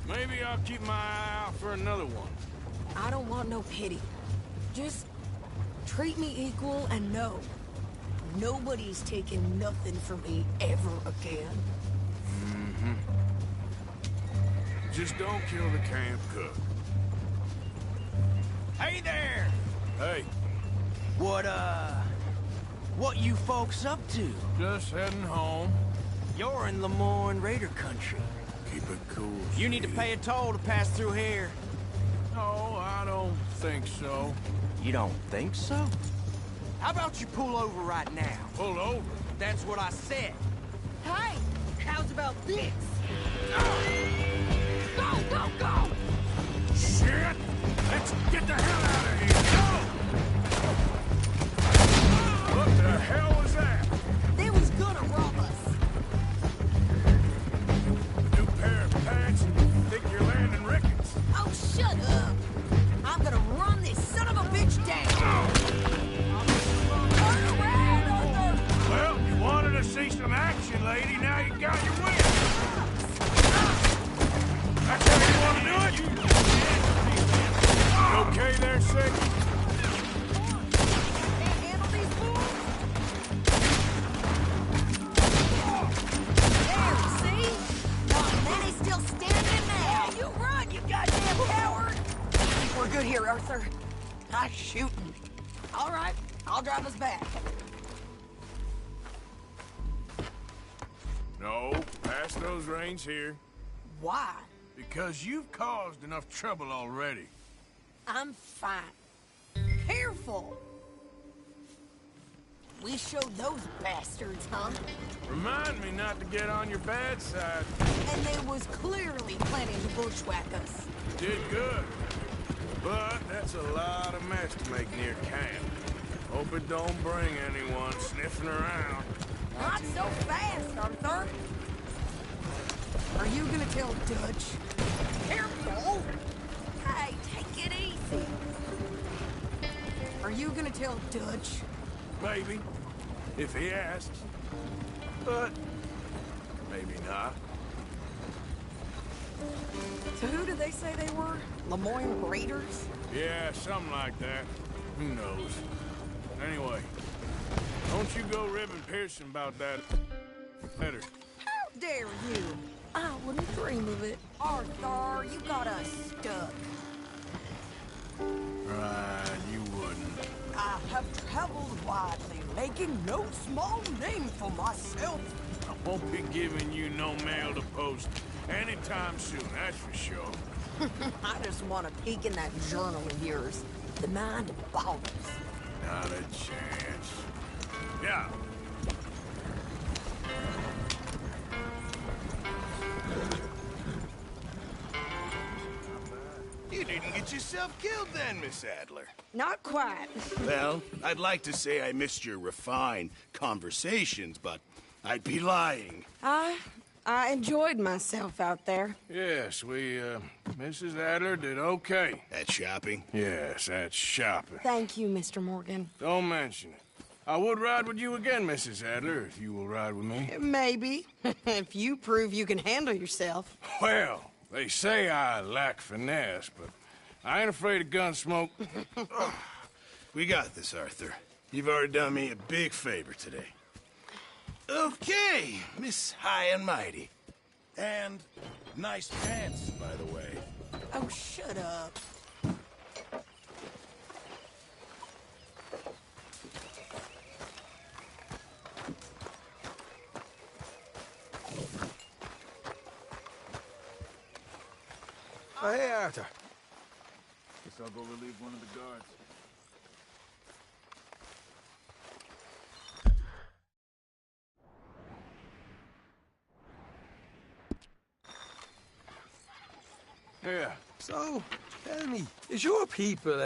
Speaker 2: Maybe I'll keep my eye out for another one.
Speaker 13: I don't want no pity. Just treat me equal and know nobody's taking nothing from me ever again.
Speaker 2: Mm-hmm. Just don't kill the camp cook.
Speaker 15: Hey there!
Speaker 2: Hey.
Speaker 15: What you folks up to?
Speaker 2: Just heading home.
Speaker 15: You're in Lemoyne Raider country.
Speaker 2: Keep it cool,
Speaker 15: You need to pay a toll to pass through here.
Speaker 2: No, I don't think so.
Speaker 15: You don't think so? How about you pull over right now?
Speaker 2: Pull over?
Speaker 15: That's what I said.
Speaker 13: Hey, how's about this? Go, go, go!
Speaker 2: Shit! Let's get the hell out of here! Go! What the hell was that?
Speaker 13: They was gonna rob us.
Speaker 2: New pair of pants? Think you're landing Ricketts?
Speaker 13: Oh, shut up! I'm gonna run this son of a bitch down! Turn around, Arthur!
Speaker 2: Well, you wanted to see some action, lady. Now you got your wish. That's how you want to do it? You okay there, Sick?
Speaker 13: Can't handle these fools? There, see? Not many still standing now. Yeah, you run, you goddamn coward! I think we're good here, Arthur. Nice shooting. All right, I'll drive us back.
Speaker 2: No, pass those reins here.
Speaker 13: Why?
Speaker 2: Because you've caused enough trouble already.
Speaker 13: I'm fine. Careful! We showed those bastards, huh?
Speaker 2: Remind me not to get on your bad side.
Speaker 13: And they was clearly planning to bushwhack us.
Speaker 2: You did good. But that's a lot of mess to make near camp. Hope it don't bring anyone sniffing around.
Speaker 13: Not so fast, Arthur. Are you gonna tell Dutch? Careful! Hey, take it easy. Are you gonna tell Dutch?
Speaker 2: Maybe, if he asks. But maybe not.
Speaker 13: So who did they say they were? Lemoyne Raiders?
Speaker 2: Yeah, something like that. Who knows? Anyway, don't you go ribbing Pearson about that letter.
Speaker 13: How dare you? I wouldn't dream of it. Arthur, you got us stuck.
Speaker 2: Right, you wouldn't.
Speaker 13: I have traveled widely, making no small name for myself.
Speaker 2: I won't be giving you no mail to post anytime soon, that's for sure.
Speaker 13: I just want to peek in that journal of yours. The mind boggles.
Speaker 2: Not a chance. Yeah.
Speaker 10: You didn't get yourself killed then, Miss Adler.
Speaker 13: Not quite.
Speaker 10: Well, I'd like to say I missed your refined conversations, but I'd be lying.
Speaker 13: I enjoyed myself out there.
Speaker 2: Yes, Mrs. Adler did okay.
Speaker 10: At shopping?
Speaker 2: Yes, at shopping.
Speaker 13: Thank you, Mr. Morgan.
Speaker 2: Don't mention it. I would ride with you again, Mrs. Adler, if you will ride with me.
Speaker 13: Maybe. If you prove you can handle yourself.
Speaker 2: Well, they say I lack finesse, but I ain't afraid of gun smoke.
Speaker 10: We got this, Arthur. You've already done me a big favor today. Okay, Miss High and Mighty. And nice pants, by the way.
Speaker 13: Oh, shut up.
Speaker 16: Oh, hey, Arthur. Guess I'll go relieve one of the guards.
Speaker 2: Yeah.
Speaker 16: So, tell me, is your people,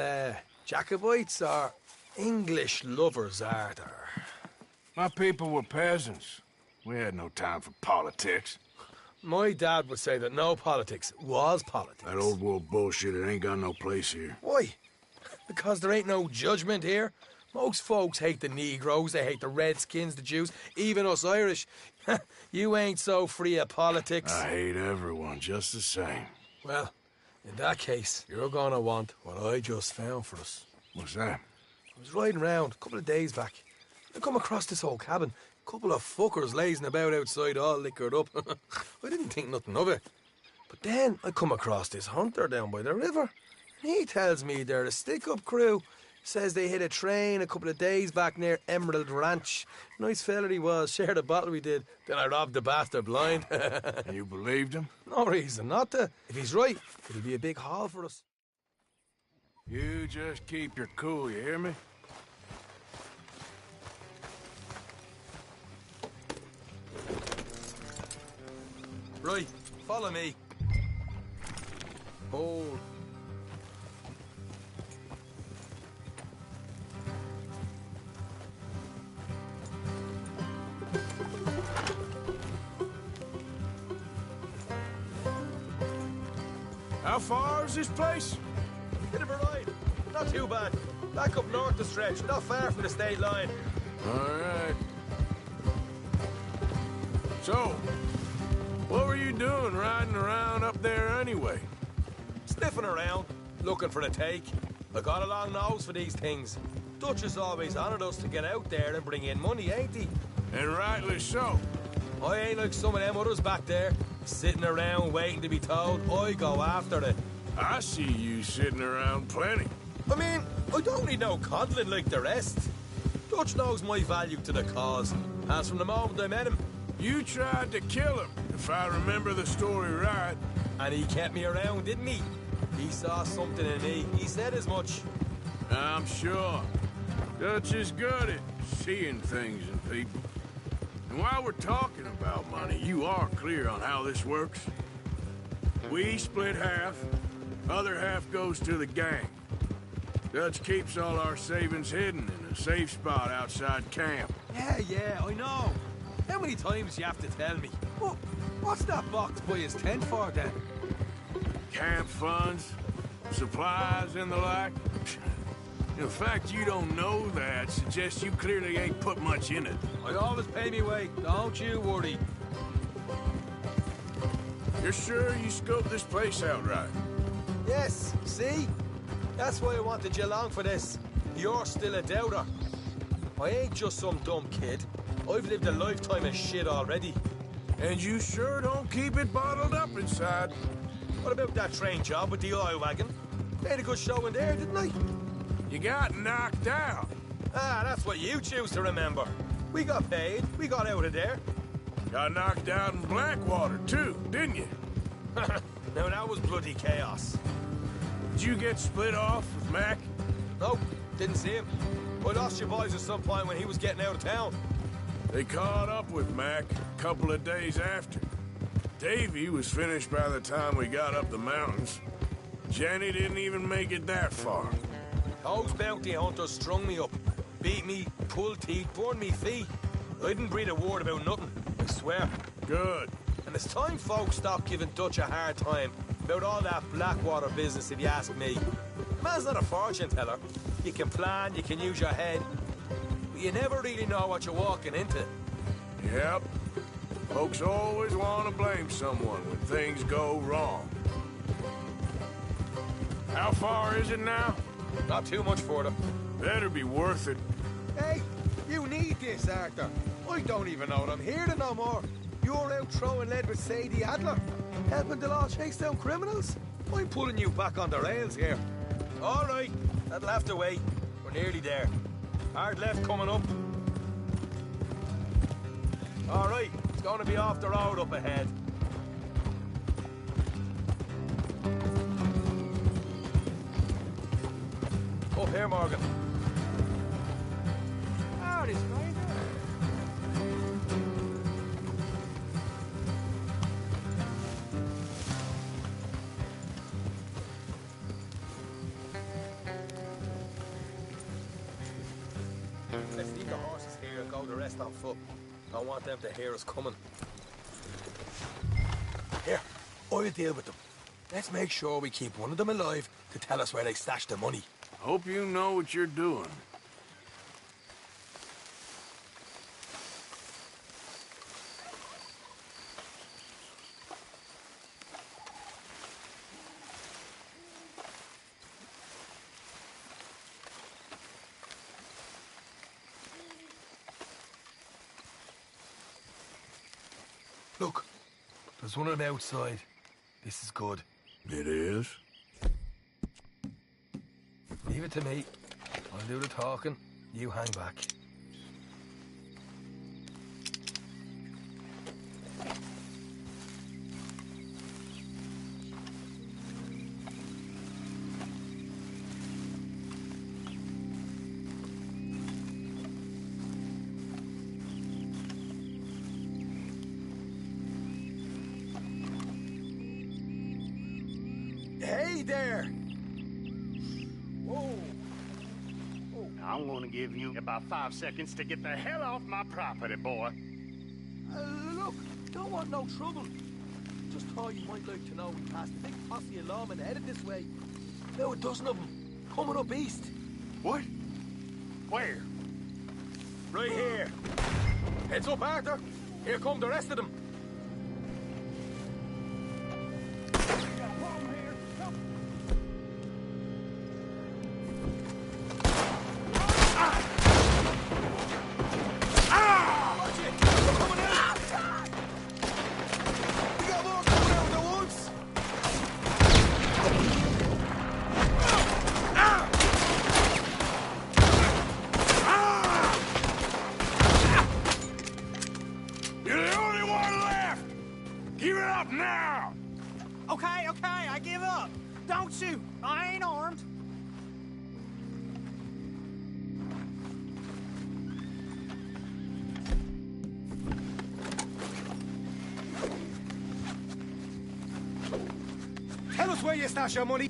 Speaker 16: Jacobites or English lovers, Arthur?
Speaker 2: My people were peasants. We had no time for politics.
Speaker 16: My dad would say that no politics was politics.
Speaker 2: That old world bullshit, it ain't got no place here.
Speaker 16: Why? Because there ain't no judgment here. Most folks hate the Negroes, they hate the Redskins, the Jews, even us Irish. You ain't so free of politics.
Speaker 2: I hate everyone just the same.
Speaker 16: Well, In that case, you're gonna want what I just found for us.
Speaker 2: What's that?
Speaker 16: I was riding around a couple of days back. I come across this old cabin. Couple of fuckers lazing about outside all liquored up. I didn't think nothing of it. But then I come across this hunter down by the river. He tells me they're a stick-up crew. Says they hit a train a couple of days back near Emerald Ranch. Nice fella he was, shared a bottle we did. Then I robbed the bastard blind.
Speaker 2: You believed him?
Speaker 16: No reason not to. If he's right, it'll be a big haul for us.
Speaker 2: You just keep your cool, you hear me?
Speaker 16: Right, follow me. Hold.
Speaker 2: How far is this place?
Speaker 16: Bit of a ride. Not too bad. Back up north the stretch, not far from the state line.
Speaker 2: All right. So, what were you doing riding around up there anyway?
Speaker 16: Sniffing around, looking for a take. I got a long nose for these things. Dutch has always honoured us to get out there and bring in money, ain't he?
Speaker 2: And rightly so.
Speaker 16: I ain't like some of them others back there, sitting around waiting to be told. I go after it.
Speaker 2: I see you sitting around plenty.
Speaker 16: I mean, I don't need no coddling like the rest. Dutch knows my value to the cause, as from the moment I met him.
Speaker 2: You tried to kill him, if I remember the story right.
Speaker 16: And he kept me around, didn't he? He saw something in me. He said as much.
Speaker 2: I'm sure. Dutch is good at seeing things in people. And while we're talking about money, you are clear on how this works? We split half, other half goes to the gang. Dutch keeps all our savings hidden in a safe spot outside camp.
Speaker 16: Yeah, I know. How many times you have to tell me? What's that box by his tent for, then?
Speaker 2: Camp funds, supplies, and the like. The fact you don't know that suggests you clearly ain't put much in it.
Speaker 16: I always pay me way, don't you worry.
Speaker 2: You're sure you scoped this place out right?
Speaker 16: Yes, see? That's why I wanted you along for this. You're still a doubter. I ain't just some dumb kid. I've lived a lifetime of shit already.
Speaker 2: And you sure don't keep it bottled up inside.
Speaker 16: What about that train job with the oil wagon? Made a good show in there, didn't I?
Speaker 2: You got knocked out.
Speaker 16: Ah, that's what you choose to remember. We got paid. We got out of there.
Speaker 2: Got knocked out in Blackwater, too, didn't you?
Speaker 16: Now, that was bloody chaos.
Speaker 2: Did you get split off with Mac?
Speaker 16: Nope, didn't see him. I lost your boys at some point when he was getting out of town.
Speaker 2: They caught up with Mac a couple of days after. Davy was finished by the time we got up the mountains. Jenny didn't even make it that far.
Speaker 16: Those bounty hunters strung me up. Beat me, pulled teeth, burned me feet. I didn't breathe a word about nothing, I swear.
Speaker 2: Good.
Speaker 16: And it's time folks stopped giving Dutch a hard time about all that Blackwater business, if you ask me. Man's not a fortune teller. You can plan, you can use your head, but you never really know what you're walking into.
Speaker 2: Yep. Folks always want to blame someone when things go wrong. How far is it now?
Speaker 16: Not too much further.
Speaker 2: Better be worth it.
Speaker 16: Hey, you need this, Arthur. I don't even know that I'm here no more. You're out throwing lead with Sadie Adler, helping the law chase down criminals. I'm pulling you back on the rails here. All right, that'll have to wait. We're nearly there. Hard left coming up. All right, it's going to be off the road up ahead. Up here, Morgan.
Speaker 14: Howdy, stranger.
Speaker 16: Let's leave the horses here and go the rest on foot. I want them to hear us coming. Here, I'll deal with them. Let's make sure we keep one of them alive to tell us where they stashed the money.
Speaker 2: Hope you know what you're doing.
Speaker 16: Look, there's one on the outside. This is good.
Speaker 2: It is?
Speaker 16: Leave it to me. I'll do the talking. You hang back. Hey there! Whoa!
Speaker 5: I'm gonna give you about 5 seconds to get the hell off my property, boy.
Speaker 16: Look, don't want no trouble. Just thought you might like to know we passed a big posse of lawmen headed this way. Now a dozen of them, coming up east.
Speaker 5: What? Where?
Speaker 16: Right here. Heads up, Arthur. Here come the rest of them.
Speaker 2: You're the only one left! Give it up now!
Speaker 15: Okay, I give up. Don't shoot. I ain't armed.
Speaker 17: Tell us where you stash your money,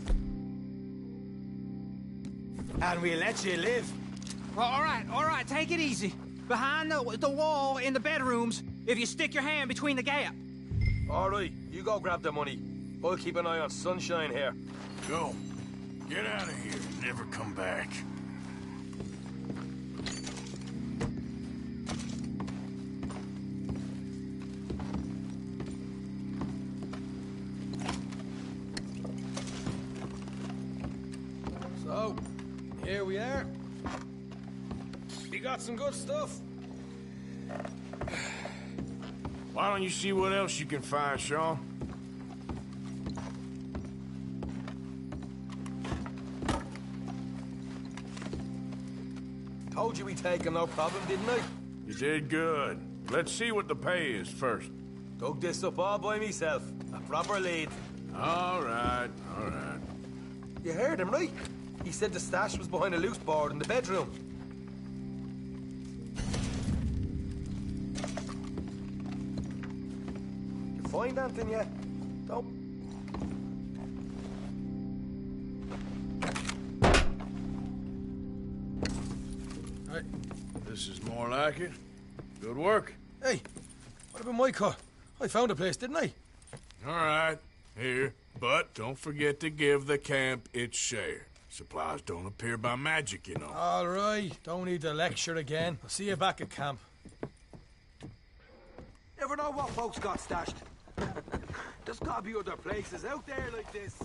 Speaker 17: and we'll let you live.
Speaker 15: Well, all right, take it easy. Behind the wall in the bedrooms, if you stick your hand between the gap.
Speaker 16: All right, you go grab the money. I'll keep an eye on Sunshine here.
Speaker 2: Go. Get out of here. Never come back.
Speaker 16: So, here we are. You got some good stuff.
Speaker 2: Why don't you see what else you can find, Sean?
Speaker 16: Told you we'd take him, no problem, didn't I?
Speaker 2: You did good. Let's see what the pay is first.
Speaker 16: Dug this up all by myself. A proper lead.
Speaker 2: All right.
Speaker 16: You heard him, right? He said the stash was behind a loose board in the bedroom. You find anything yet? Don't...
Speaker 2: Hey, this is more like it. Good work.
Speaker 16: Hey, what about my car? I found a place, didn't I?
Speaker 2: All right, here. But don't forget to give the camp its share. Supplies don't appear by magic, you know.
Speaker 16: All right, don't need to lecture again. I'll see you back at camp.
Speaker 17: Never know what folks got stashed. There's gotta be other places out there like this.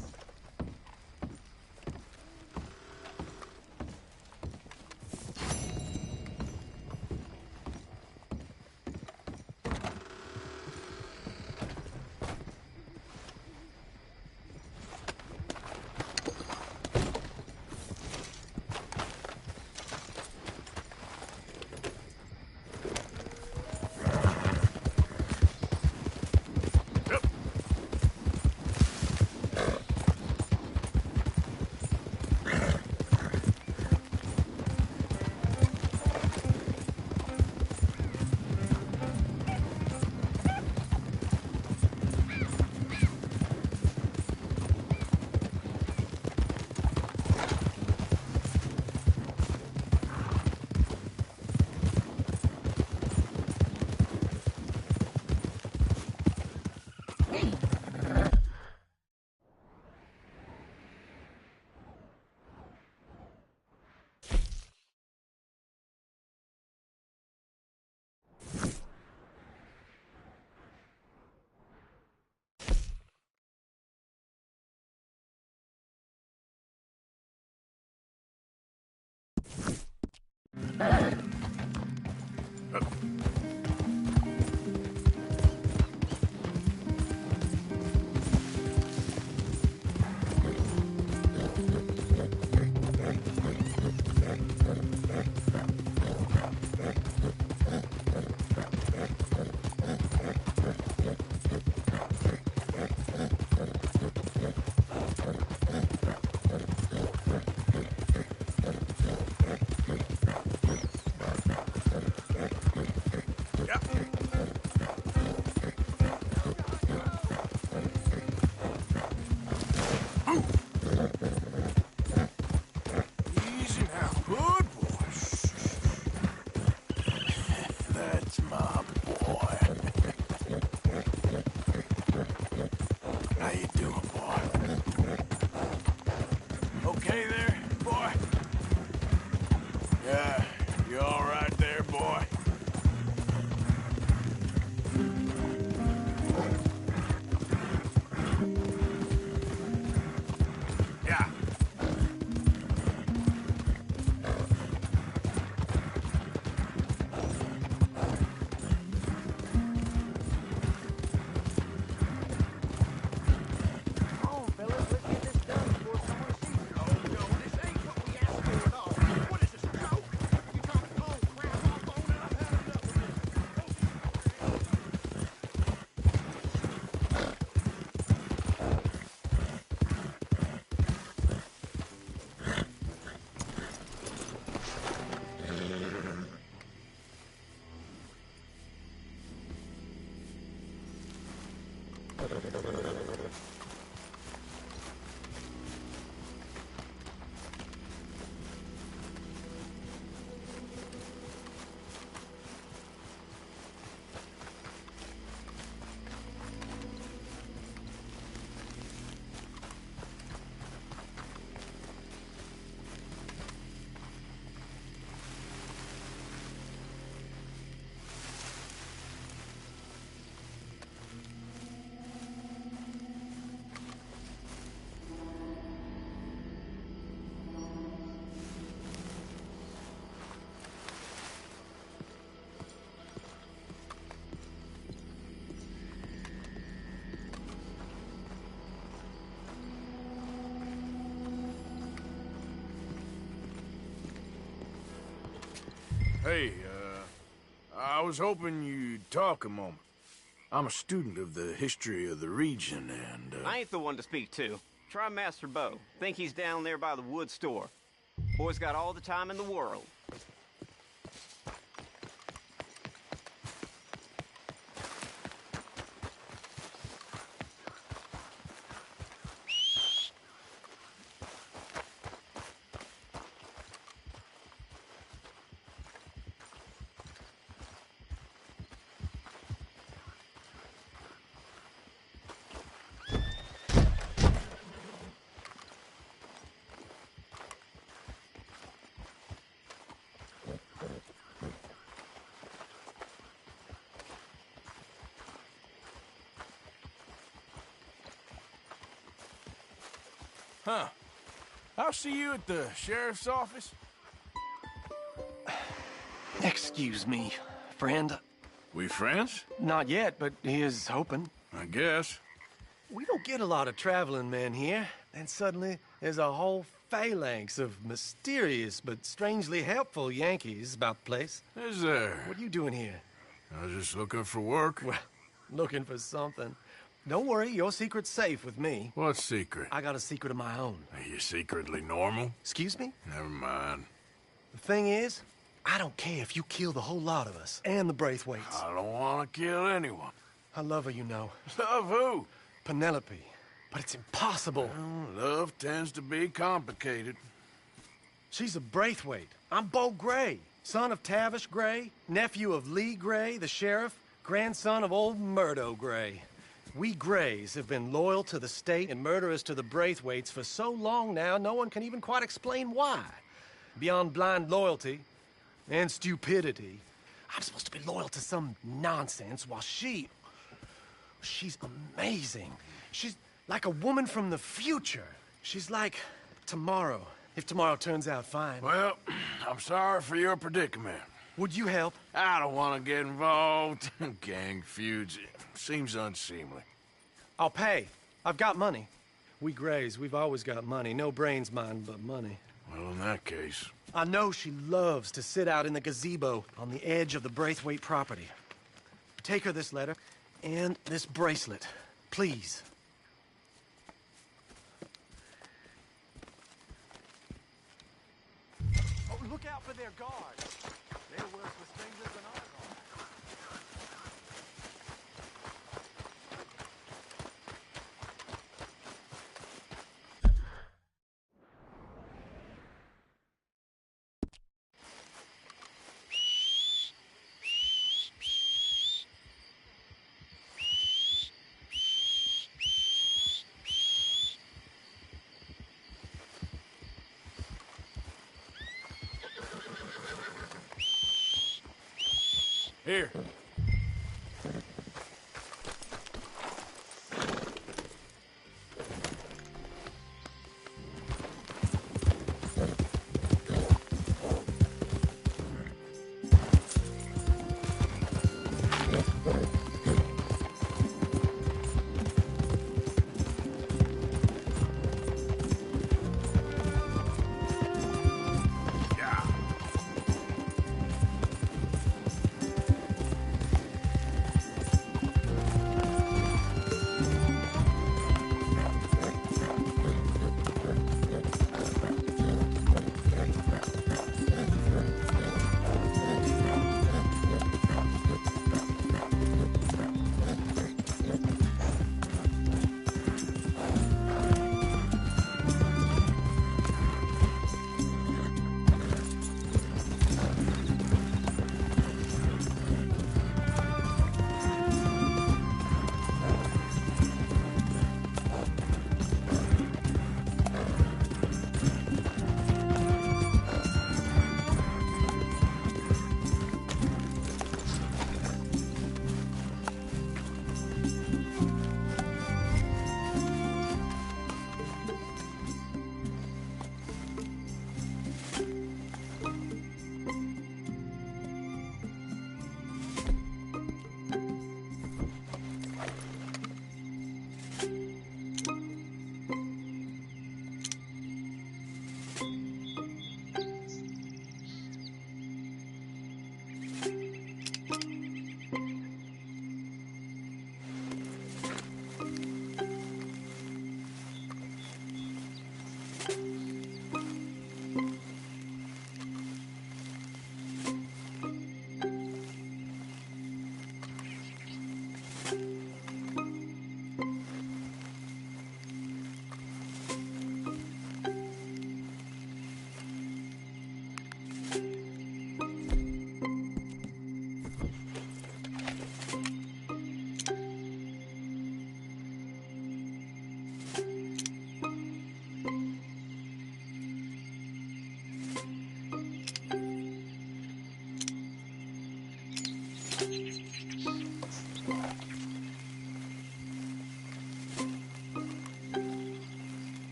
Speaker 2: Hey, I was hoping you'd talk a moment. I'm a student of the history of the region, and,
Speaker 18: I ain't the one to speak to. Try Master Bo. Think he's down there by the wood store. Boy's got all the time in the world.
Speaker 2: Huh. I'll see you at the sheriff's office.
Speaker 19: Excuse me, friend.
Speaker 2: We friends?
Speaker 19: Not yet, but here's hoping.
Speaker 2: I guess.
Speaker 19: We don't get a lot of traveling men here, and suddenly there's a whole phalanx of mysterious but strangely helpful Yankees about the place.
Speaker 2: Is there?
Speaker 19: What are you doing here?
Speaker 2: I was just looking for work.
Speaker 19: Well, looking for something. Don't worry, your secret's safe with me.
Speaker 2: What secret?
Speaker 19: I got a secret of my own.
Speaker 2: Are you secretly normal?
Speaker 19: Excuse me?
Speaker 2: Never mind.
Speaker 19: The thing is, I don't care if you kill the whole lot of us, and the Braithwaites.
Speaker 2: I don't want to kill anyone.
Speaker 19: I love her, you know.
Speaker 2: Love who?
Speaker 19: Penelope. But it's impossible.
Speaker 2: Well, love tends to be complicated.
Speaker 19: She's a Braithwaite. I'm Bo Gray, son of Tavish Gray, nephew of Lee Gray, the sheriff, grandson of old Murdo Gray. We Grays have been loyal to the state and murderous to the Braithwaites for so long now, no one can even quite explain why. Beyond blind loyalty and stupidity, I'm supposed to be loyal to some nonsense while she's amazing. She's like a woman from the future. She's like tomorrow, if tomorrow turns out fine.
Speaker 2: Well, I'm sorry for your predicament.
Speaker 19: Would you help?
Speaker 2: I don't want to get involved. Gang feuds. Seems unseemly.
Speaker 19: I'll pay. I've got money. We Grays, we've always got money. No brains, mind, but money.
Speaker 2: Well, in that case...
Speaker 19: I know she loves to sit out in the gazebo on the edge of the Braithwaite property. Take her this letter and this bracelet, please. Oh, look out for their guards. They're worse with strangers than ours are.
Speaker 2: Here.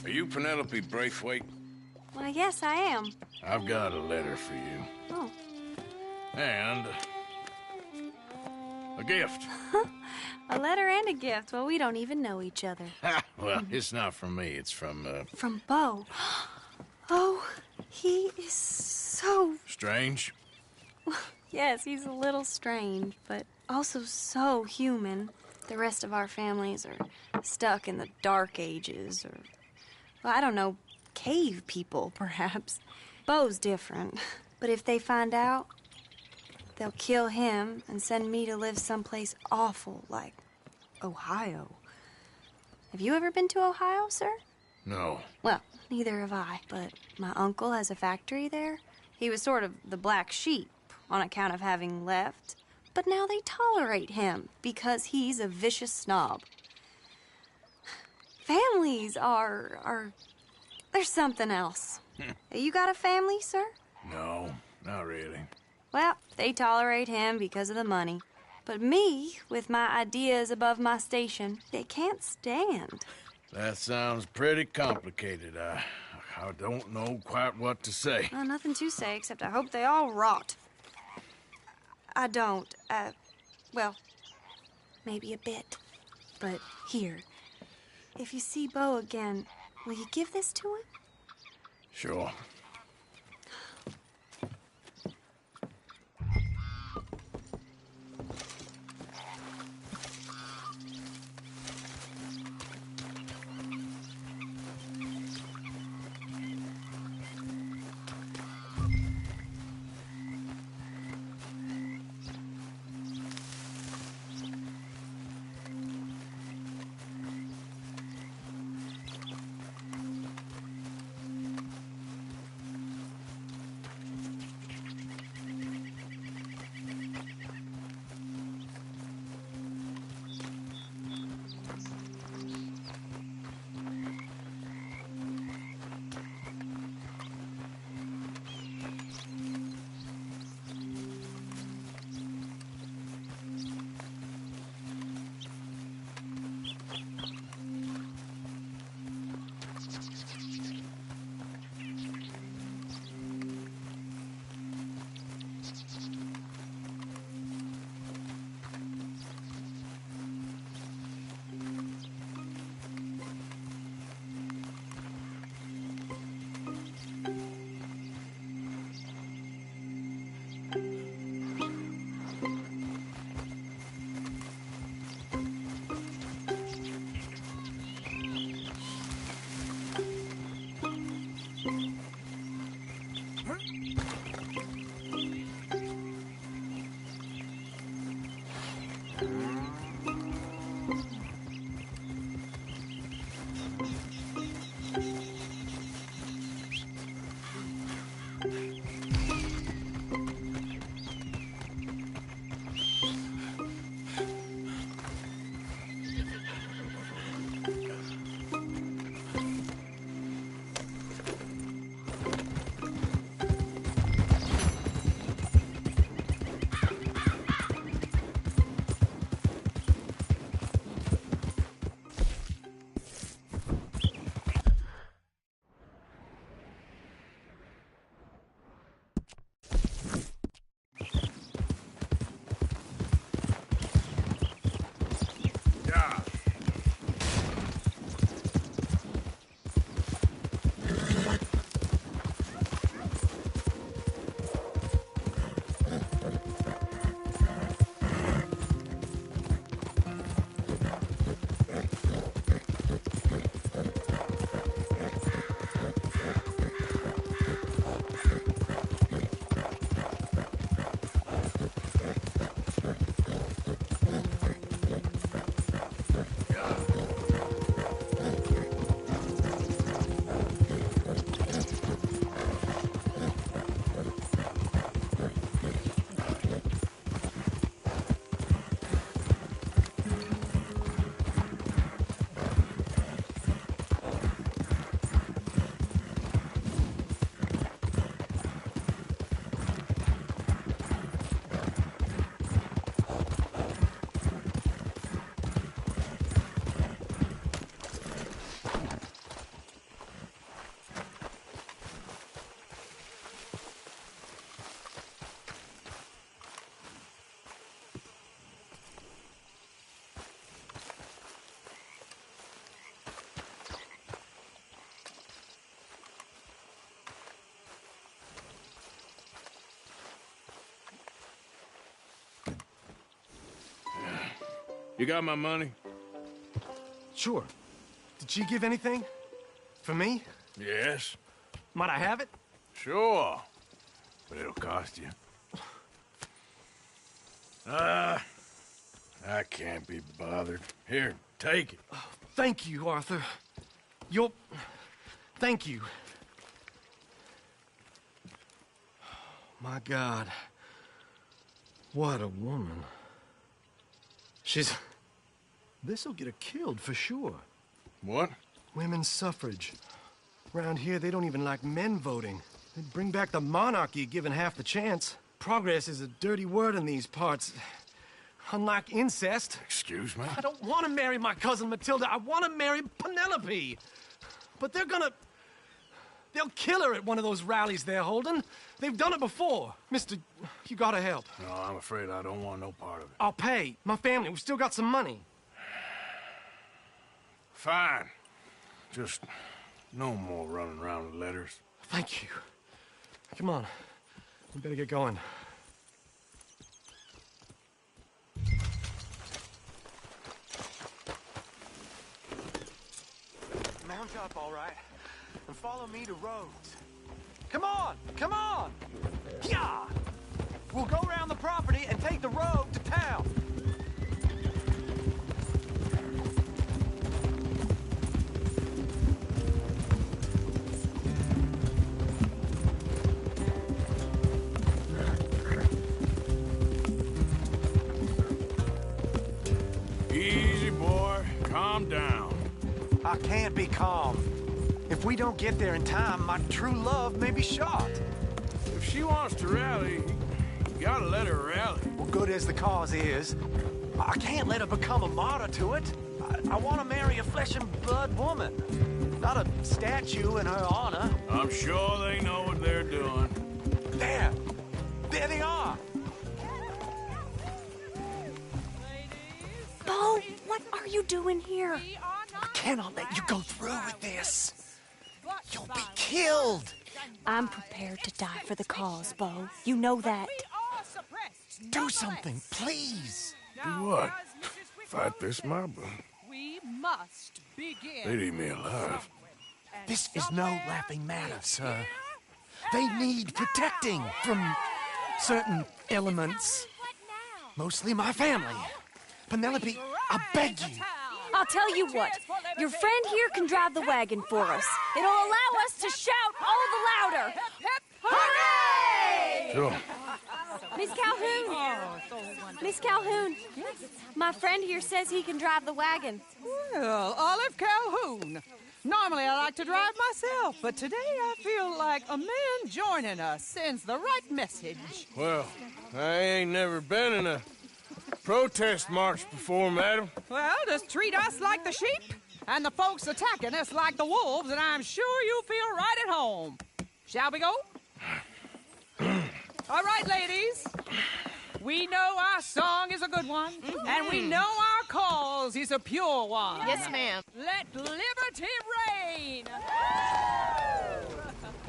Speaker 2: Are you Penelope Braithwaite?
Speaker 9: Well, yes, I am.
Speaker 2: I've got a letter for you.
Speaker 9: Oh.
Speaker 2: And a gift.
Speaker 9: A letter and a gift. Well, we don't even know each other.
Speaker 2: Well, it's not from me. It's from,
Speaker 9: From Beau. Oh, he is so...
Speaker 2: Strange?
Speaker 9: Yes, he's a little strange, but also so human. The rest of our families are stuck in the Dark Ages, or, well, I don't know, cave people, perhaps. Beau's different. But if they find out, they'll kill him and send me to live someplace awful like Ohio. Have you ever been to Ohio, sir?
Speaker 2: No.
Speaker 9: Well, neither have I, but my uncle has a factory there. He was sort of the black sheep on account of having left, but now they tolerate him because he's a vicious snob. Families are there's something else. You got a family, sir?
Speaker 2: No, not really.
Speaker 9: Well, they tolerate him because of the money. But me, with my ideas above my station, they can't stand.
Speaker 2: That sounds pretty complicated. I don't know quite what to say.
Speaker 9: Well, nothing to say, except I hope they all rot. I don't. Well, maybe a bit. But here, if you see Beau again, will you give this to him?
Speaker 2: Sure. You got my money?
Speaker 19: Sure. Did she give anything? For me?
Speaker 2: Yes.
Speaker 19: Might I have it?
Speaker 2: Sure. But it'll cost you. I can't be bothered. Here, take it.
Speaker 19: Oh, thank you, Arthur. Thank you. My God. What a woman. This'll get her killed for sure.
Speaker 2: What?
Speaker 19: Women's suffrage. Around here, they don't even like men voting. They'd bring back the monarchy given half the chance. Progress is a dirty word in these parts. Unlike incest.
Speaker 2: Excuse me?
Speaker 19: I don't want to marry my cousin Matilda. I want to marry Penelope. But they'll kill her at one of those rallies they're holding. They've done it before. Mister, you gotta help.
Speaker 2: No, I'm afraid I don't want no part of it.
Speaker 19: I'll pay. My family, we've still got some money.
Speaker 2: Fine. Just no more running around with letters.
Speaker 19: Thank you. Come on. We better get going. Mount up, all right, and follow me to Rhodes. Come on! Come on! Yeah! We'll go around the property and take the road to town.
Speaker 2: Easy, boy. Calm down.
Speaker 19: I can't be calm. If we don't get there in time, my true love may be shot.
Speaker 2: If she wants to rally, you gotta let her rally.
Speaker 19: Well, good as the cause is, I can't let her become a martyr to it. I want to marry a flesh and blood woman, not a statue in her honor.
Speaker 2: I'm sure they know what they're doing.
Speaker 19: There they are.
Speaker 9: Bo, what are you doing here?
Speaker 19: I cannot let you go through with this. You'll be killed.
Speaker 9: I'm prepared to die for the cause, Bo. You know that.
Speaker 19: Do something, please.
Speaker 2: Do what? Fight this mob?
Speaker 20: We must begin.
Speaker 2: They'd eat me alive.
Speaker 19: This is no laughing matter, sir. They need protecting from certain elements. Mostly my family. Penelope, I beg you.
Speaker 9: I'll tell you what. Your friend here can drive the wagon for us. It'll allow us to shout all the louder. Hooray!
Speaker 2: Sure.
Speaker 9: Miss Calhoun. Miss Calhoun. My friend here says he can drive the wagon.
Speaker 20: Well, Olive Calhoun. Normally I like to drive myself, but today I feel like a man joining us sends the right message.
Speaker 2: Well, I ain't never been in a protest march before, madam.
Speaker 20: Well, just treat us like the sheep, and the folks attacking us like the wolves, and I'm sure you feel right at home. Shall we go? All right, ladies. We know our song is a good one, and we know our cause is a pure one.
Speaker 12: Yes, ma'am.
Speaker 20: Let liberty reign.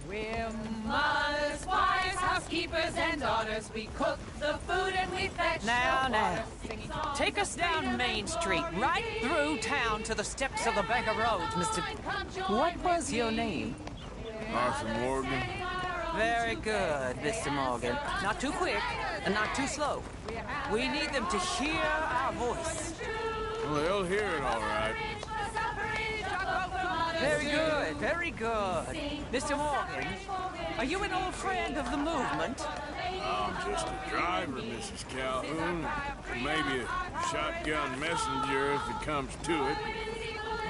Speaker 20: We're mothers, wives, housekeepers, and daughters. We cook the food and we fetch
Speaker 15: Now. Take us down Main Street, right through town to the steps of the Bank of Rhodes, Mr. What was your name?
Speaker 2: Arthur Morgan.
Speaker 15: Very good, Mr. Morgan. Not too quick and not too slow. We need them to hear our voice.
Speaker 2: Well, they'll hear it all right.
Speaker 15: Very good, very good. Mr. Morgan, are you an old friend of the movement?
Speaker 2: I'm just a driver, Mrs. Calhoun. Maybe a shotgun messenger if it comes to it.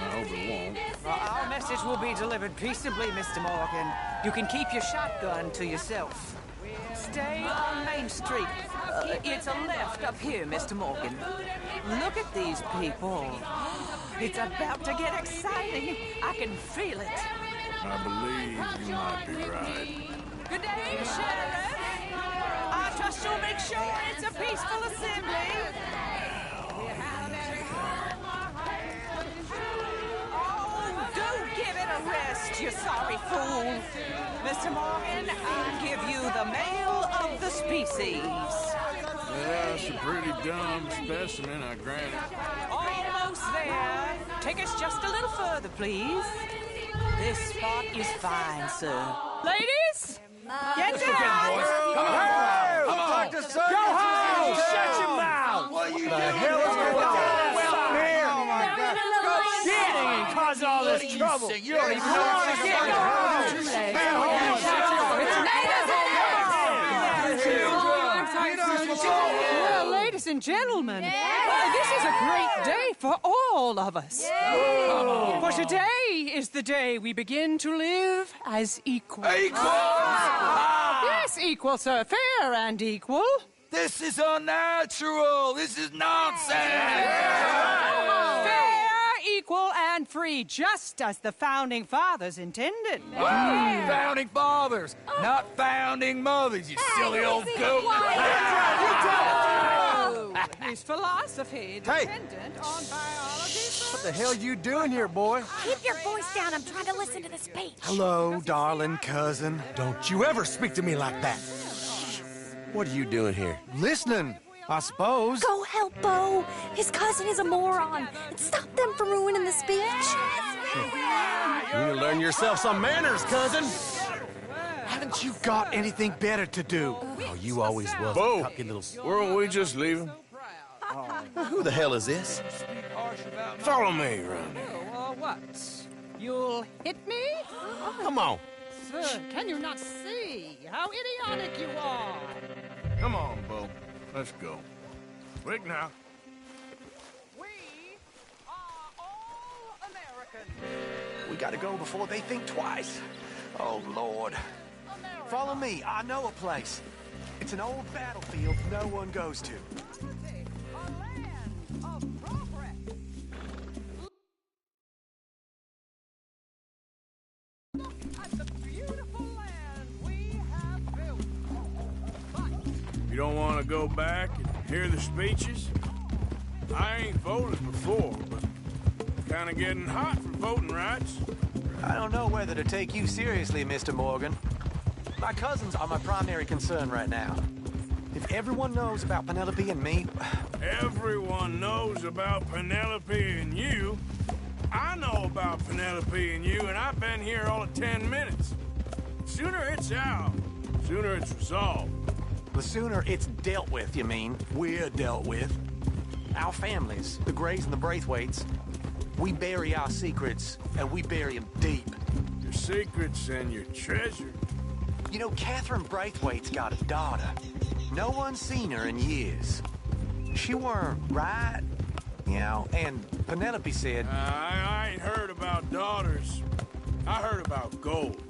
Speaker 2: I hope it won't.
Speaker 15: Our message will be delivered peaceably, Mr. Morgan. You can keep your shotgun to yourself. Stay on Main Street. It's a left up here, Mr. Morgan. Look at these people. It's about to get exciting. I can feel it.
Speaker 2: I believe you might be right.
Speaker 15: Good day, Sheriff. I trust you'll make sure it's a peaceful assembly. Oh, do give it a rest, you sorry fool. Mr. Morgan, I give you the male of the species.
Speaker 2: That's a pretty dumb specimen, I grant it.
Speaker 15: Almost there. Take us just a little further, please. This spot is fine, sir.
Speaker 20: Ladies, get down!
Speaker 17: Come on! Talk to Sergeant!
Speaker 20: Go home!
Speaker 17: Shut your mouth! What are you doing? The hell is going on? Come here! Oh my God!
Speaker 14: Shit! And cause all this trouble.
Speaker 17: You don't even know what you're doing.
Speaker 20: Well, ladies and gentlemen, this is a great day for all of us. For today is the day we begin to live as equals. Yes, equal, sir. Fair and equal.
Speaker 17: This is unnatural. This is nonsense.
Speaker 20: Fair, equal, and free, just as the Founding Fathers intended.
Speaker 17: Founding fathers, not founding mothers, you silly old goat.
Speaker 20: His philosophy dependent on biology.
Speaker 19: What the hell you doing here, boy?
Speaker 12: Keep your voice down. I'm trying to listen to the speech.
Speaker 19: Hello, darling cousin. Don't you ever speak to me like that.
Speaker 17: What are you doing here?
Speaker 19: Listening, I suppose.
Speaker 9: Go help Bo. His cousin is a moron. And stop them from ruining the speech.
Speaker 19: You need to learn yourself some manners, cousin. Haven't you got anything better to do? Oh, you always was.
Speaker 2: Bo, weren't we just leaving?
Speaker 17: Who the hell is this?
Speaker 2: Follow me, Ronnie.
Speaker 20: What? You'll hit me?
Speaker 17: Come on.
Speaker 20: Sir, can you not see how idiotic you are?
Speaker 2: Come on, Bo. Let's go. Quick now.
Speaker 20: We are all Americans.
Speaker 19: We gotta go before they think twice. Oh, Lord. Follow me. I know a place. It's an old battlefield no one goes to.
Speaker 2: You don't want to go back and hear the speeches? I ain't voted before, but kind of getting hot for voting rights.
Speaker 19: I don't know whether to take you seriously, Mr. Morgan. My cousins are my primary concern right now. If everyone knows about Penelope and me...
Speaker 2: Everyone knows about Penelope and you. I know about Penelope and you, and I've been here all of 10 minutes. Sooner it's out, sooner it's resolved.
Speaker 19: The sooner it's dealt with, you mean? We're dealt with. Our families, the Grays and the Braithwaites, we bury our secrets, and we bury them deep.
Speaker 2: Your secrets and your treasure.
Speaker 19: You know, Catherine Braithwaite's got a daughter. No one's seen her in years. She weren't right, you know, and Penelope said...
Speaker 2: I ain't heard about daughters. I heard about gold.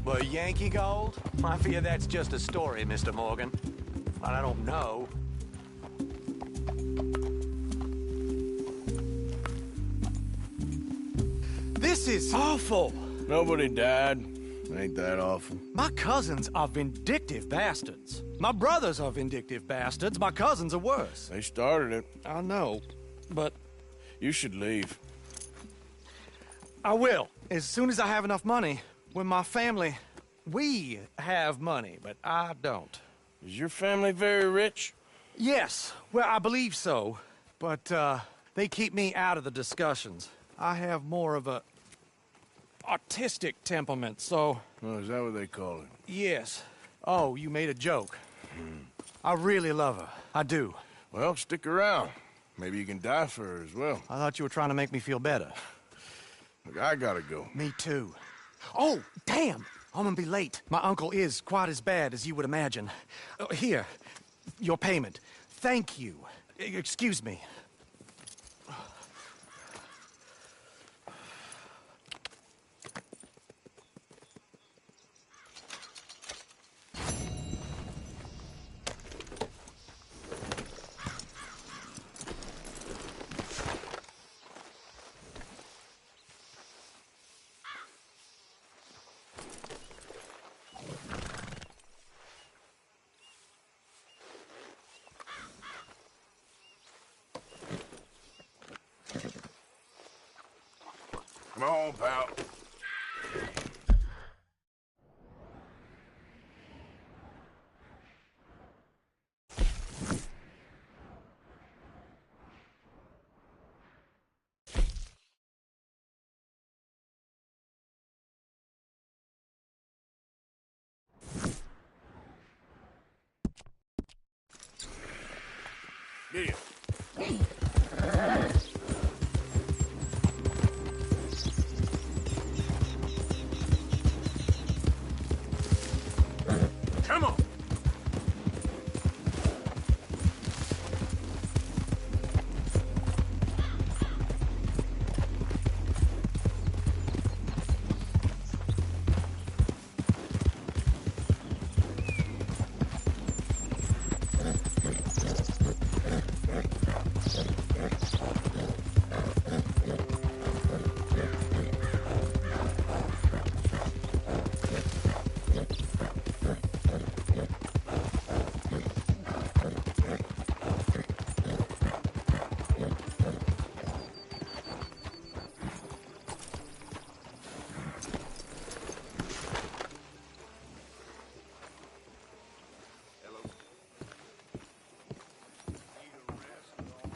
Speaker 19: But Yankee gold? I fear that's just a story, Mr. Morgan. I don't know. This is awful.
Speaker 2: Nobody died. Ain't that awful?
Speaker 19: My cousins are vindictive bastards. My brothers are vindictive bastards. My cousins are worse.
Speaker 2: They started it.
Speaker 19: I know, but...
Speaker 2: You should leave.
Speaker 19: I will, as soon as I have enough money. When my family... We have money, but I don't.
Speaker 2: Is your family very rich?
Speaker 19: Yes, well, I believe so. But, they keep me out of the discussions. I have more of a... artistic temperament, so...
Speaker 2: Oh, is that what they call it?
Speaker 19: Yes. Oh, you made a joke. I really love her. I do.
Speaker 2: Well, stick around. Maybe you can die for her as well.
Speaker 19: I thought you were trying to make me feel better.
Speaker 2: Look, I gotta go.
Speaker 19: Me too. Oh, damn! I'm gonna be late. My uncle is quite as bad as you would imagine. Here, your payment. Thank you. Excuse me.
Speaker 2: Come on, pal. Get in. Come on.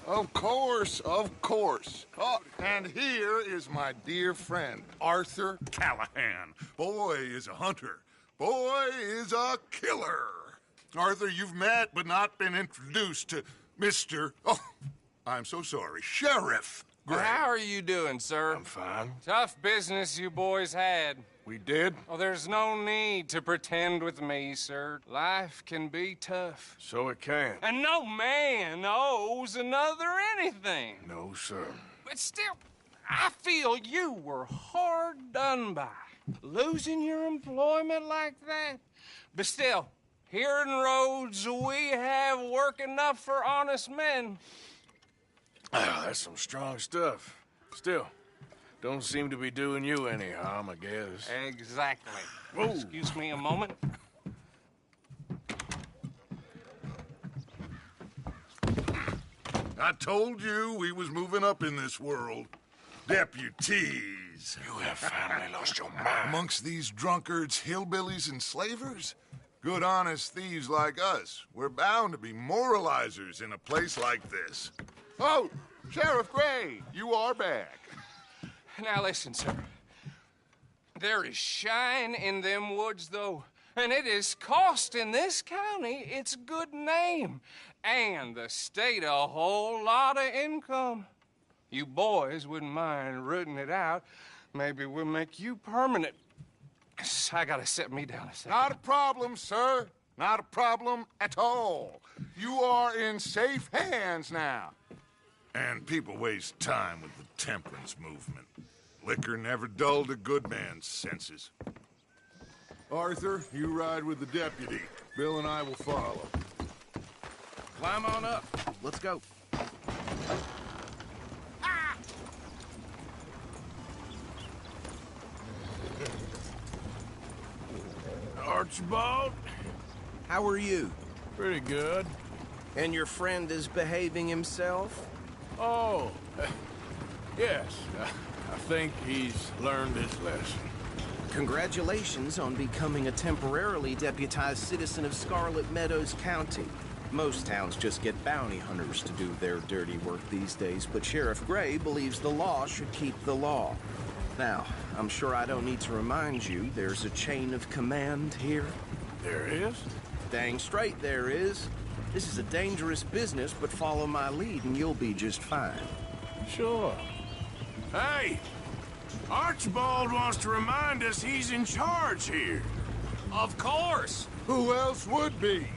Speaker 4: Of course, of course. Oh, and here is my dear friend, Arthur Callahan. Boy is a hunter. Boy is a killer. Arthur, you've met but not been introduced to Mr. Oh, I'm so sorry, Sheriff Gray.
Speaker 7: How are you doing, sir?
Speaker 2: I'm fine.
Speaker 7: Tough business you boys had.
Speaker 2: We did?
Speaker 7: Oh, there's no need to pretend with me, sir. Life can be tough.
Speaker 2: So it can.
Speaker 7: And no man owes another anything.
Speaker 2: No, sir.
Speaker 7: But still, I feel you were hard done by. Losing your employment like that. But still, here in Rhodes, we have work enough for honest men.
Speaker 2: Ah, that's some strong stuff. Still, don't seem to be doing you any harm, I guess.
Speaker 7: Exactly.
Speaker 2: Whoa.
Speaker 7: Excuse me a moment.
Speaker 4: I told you we was moving up in this world. Deputies.
Speaker 2: You have finally lost your mind.
Speaker 4: Amongst these drunkards, hillbillies, and slavers? Good honest thieves like us. We're bound to be moralizers in a place like this. Oh, Sheriff Gray, you are back.
Speaker 7: Now listen, sir. There is shine in them woods, though, and it is costing this county its good name and the state a whole lot of income. You boys wouldn't mind rooting it out. Maybe we'll make you permanent. I gotta set me down a second.
Speaker 4: Not a problem, sir. Not a problem at all. You are in safe hands now. And people waste time with the temperance movement. Liquor never dulled a good man's senses. Arthur, you ride with the deputy. Bill and I will follow.
Speaker 1: Climb on up. Let's go.
Speaker 2: Archibald?
Speaker 1: How are you?
Speaker 2: Pretty good.
Speaker 1: And your friend is behaving himself?
Speaker 2: Oh, yes. I think he's learned his lesson.
Speaker 1: Congratulations on becoming a temporarily deputized citizen of Scarlet Meadows County. Most towns just get bounty hunters to do their dirty work these days, but Sheriff Gray believes the law should keep the law. Now, I'm sure I don't need to remind you there's a chain of command here.
Speaker 2: There is?
Speaker 1: Dang straight there is. This is a dangerous business, but follow my lead and you'll be just fine.
Speaker 2: Sure. Hey! Archibald wants to remind us he's in charge here.
Speaker 7: Of course!
Speaker 4: Who else would be?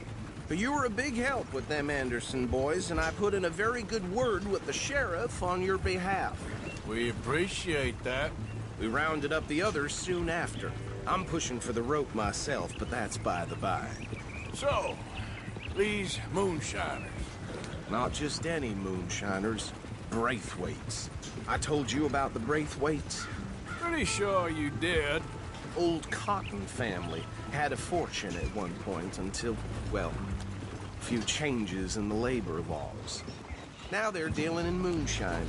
Speaker 1: But you were a big help with them Anderson boys, and I put in a very good word with the sheriff on your behalf.
Speaker 2: We appreciate that.
Speaker 1: We rounded up the others soon after. I'm pushing for the rope myself, but that's by the by.
Speaker 2: So, these moonshiners.
Speaker 1: Not just any moonshiners, Braithwaites. I told you about the Braithwaites?
Speaker 2: Pretty sure you did.
Speaker 1: Old Cotton family had a fortune at one point until, well, a few changes in the labor laws. Now they're dealing in moonshine.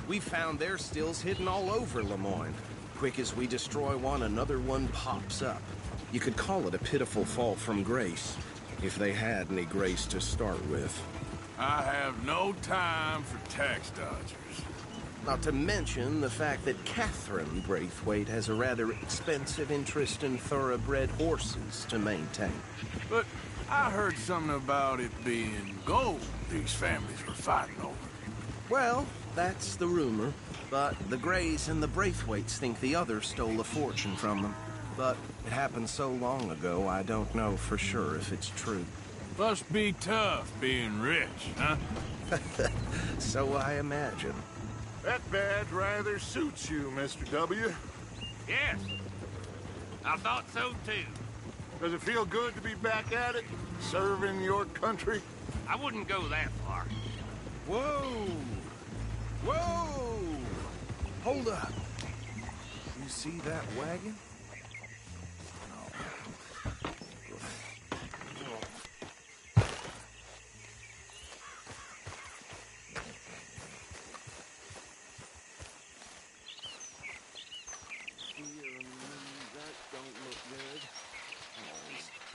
Speaker 1: We found their stills hidden all over Lemoyne. Quick as we destroy one, another one pops up. You could call it a pitiful fall from grace, if they had any grace to start with.
Speaker 2: I have no time for tax dodgers.
Speaker 1: Not to mention the fact that Catherine Braithwaite has a rather expensive interest in thoroughbred horses to maintain.
Speaker 2: But I heard something about it being gold these families were fighting over.
Speaker 1: Well, that's the rumor. But the Greys and the Braithwaites think the others stole a fortune from them. But it happened so long ago, I don't know for sure if it's true.
Speaker 2: Must be tough being rich, huh?
Speaker 1: So I imagine.
Speaker 4: That badge rather suits you, Mr. W.
Speaker 5: Yes. I thought so too.
Speaker 4: Does it feel good to be back at it, serving your country?
Speaker 5: I wouldn't go that far.
Speaker 1: Whoa! Whoa! Hold up. You see that wagon?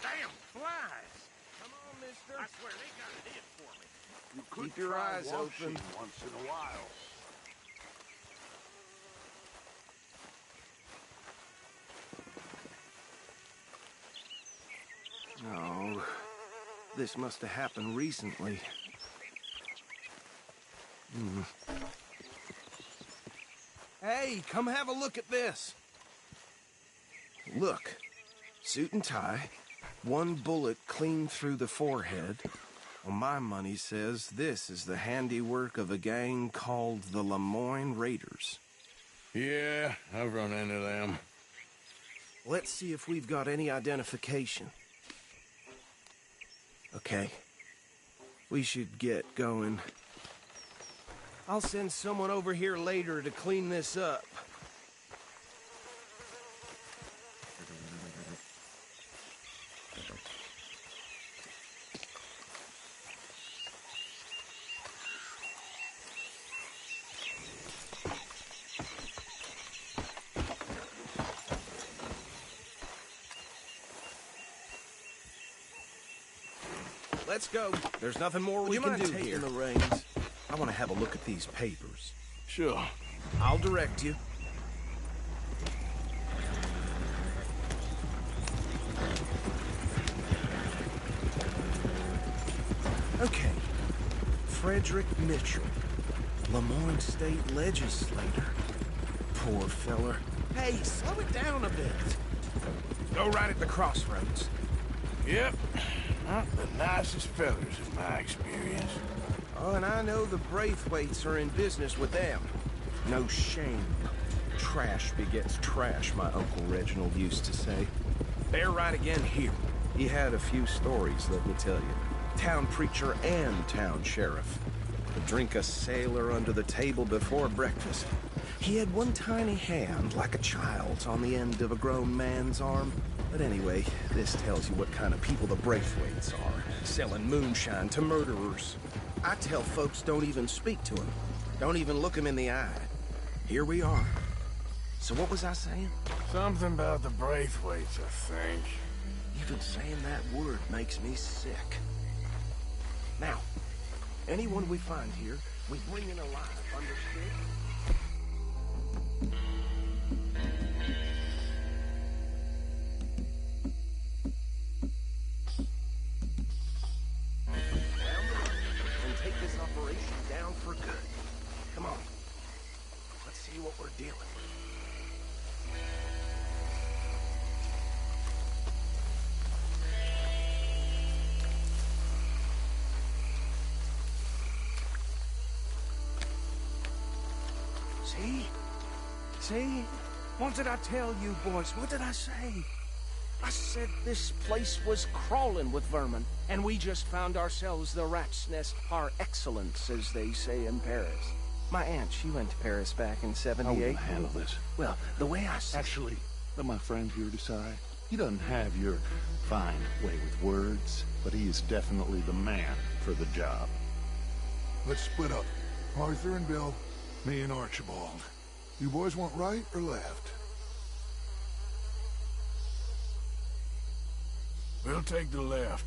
Speaker 5: Damn flies!
Speaker 1: Come on, mister.
Speaker 5: I swear they got it in for me.
Speaker 4: You could
Speaker 1: Keep your
Speaker 4: try
Speaker 1: eyes
Speaker 4: washing
Speaker 1: open.
Speaker 4: once in a while.
Speaker 1: No. This must have happened recently. Hey, come have a look at this. Look. Suit and tie. One bullet clean through the forehead. Well, my money says this is the handiwork of a gang called the Lemoyne Raiders.
Speaker 2: Yeah, I've run into them.
Speaker 1: Let's see if we've got any identification. Okay. We should get going. I'll send someone over here later to clean this up. Let's go. There's nothing more we can do here. The reins? I want to have a look at these papers.
Speaker 2: Sure.
Speaker 1: I'll direct you. Okay. Frederick Mitchell, Lemoyne State Legislator. Poor feller. Hey, slow it down a bit. Go right at the crossroads.
Speaker 2: Yep. Not the nicest fellers in my experience.
Speaker 1: Oh, and I know the Braithwaites are in business with them. No shame. Trash begets trash, my Uncle Reginald used to say. They're right again here. He had a few stories, let me tell you. Town preacher and town sheriff. Could drink a sailor under the table before breakfast. He had one tiny hand, like a child's, on the end of a grown man's arm. But anyway, this tells you what kind of people the Braithwaites are. Selling moonshine to murderers. I tell folks don't even speak to him. Don't even look him in the eye. Here we are. So what was I saying?
Speaker 2: Something about the Braithwaites, I think.
Speaker 1: Even saying that word makes me sick. Now, anyone we find here, we bring in alive, understood? And take this operation down for good. Come on. Let's see what we're dealing with. See? See? What did I tell you, boys? What did I say? I said this place was crawling with vermin, and we just found ourselves the rat's nest par excellence, as they say in Paris. My aunt, she went to Paris back in '78.
Speaker 5: How are we gonna handle this?
Speaker 1: Well, the way I see
Speaker 5: Actually, let my friend here decide. He doesn't have your fine way with words, but he is definitely the man for the job.
Speaker 4: Let's split up. Arthur and Bill, me and Archibald. You boys want right or left?
Speaker 2: We'll take the left.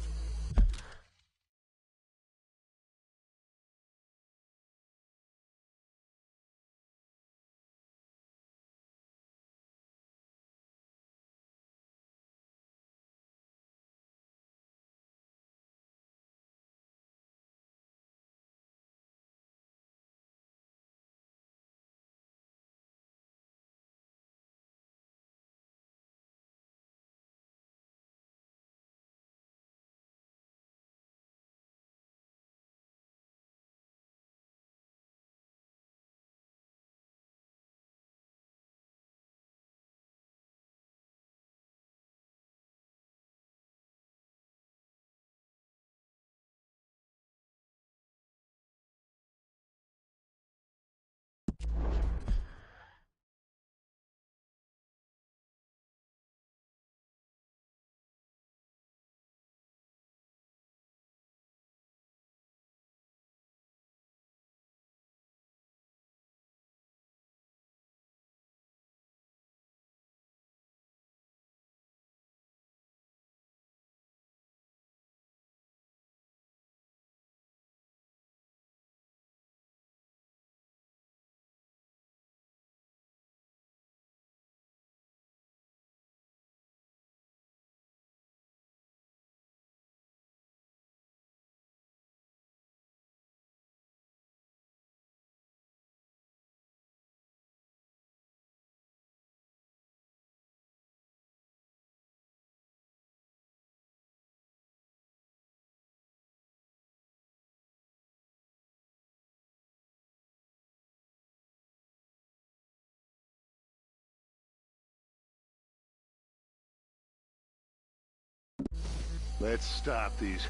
Speaker 4: Let's stop these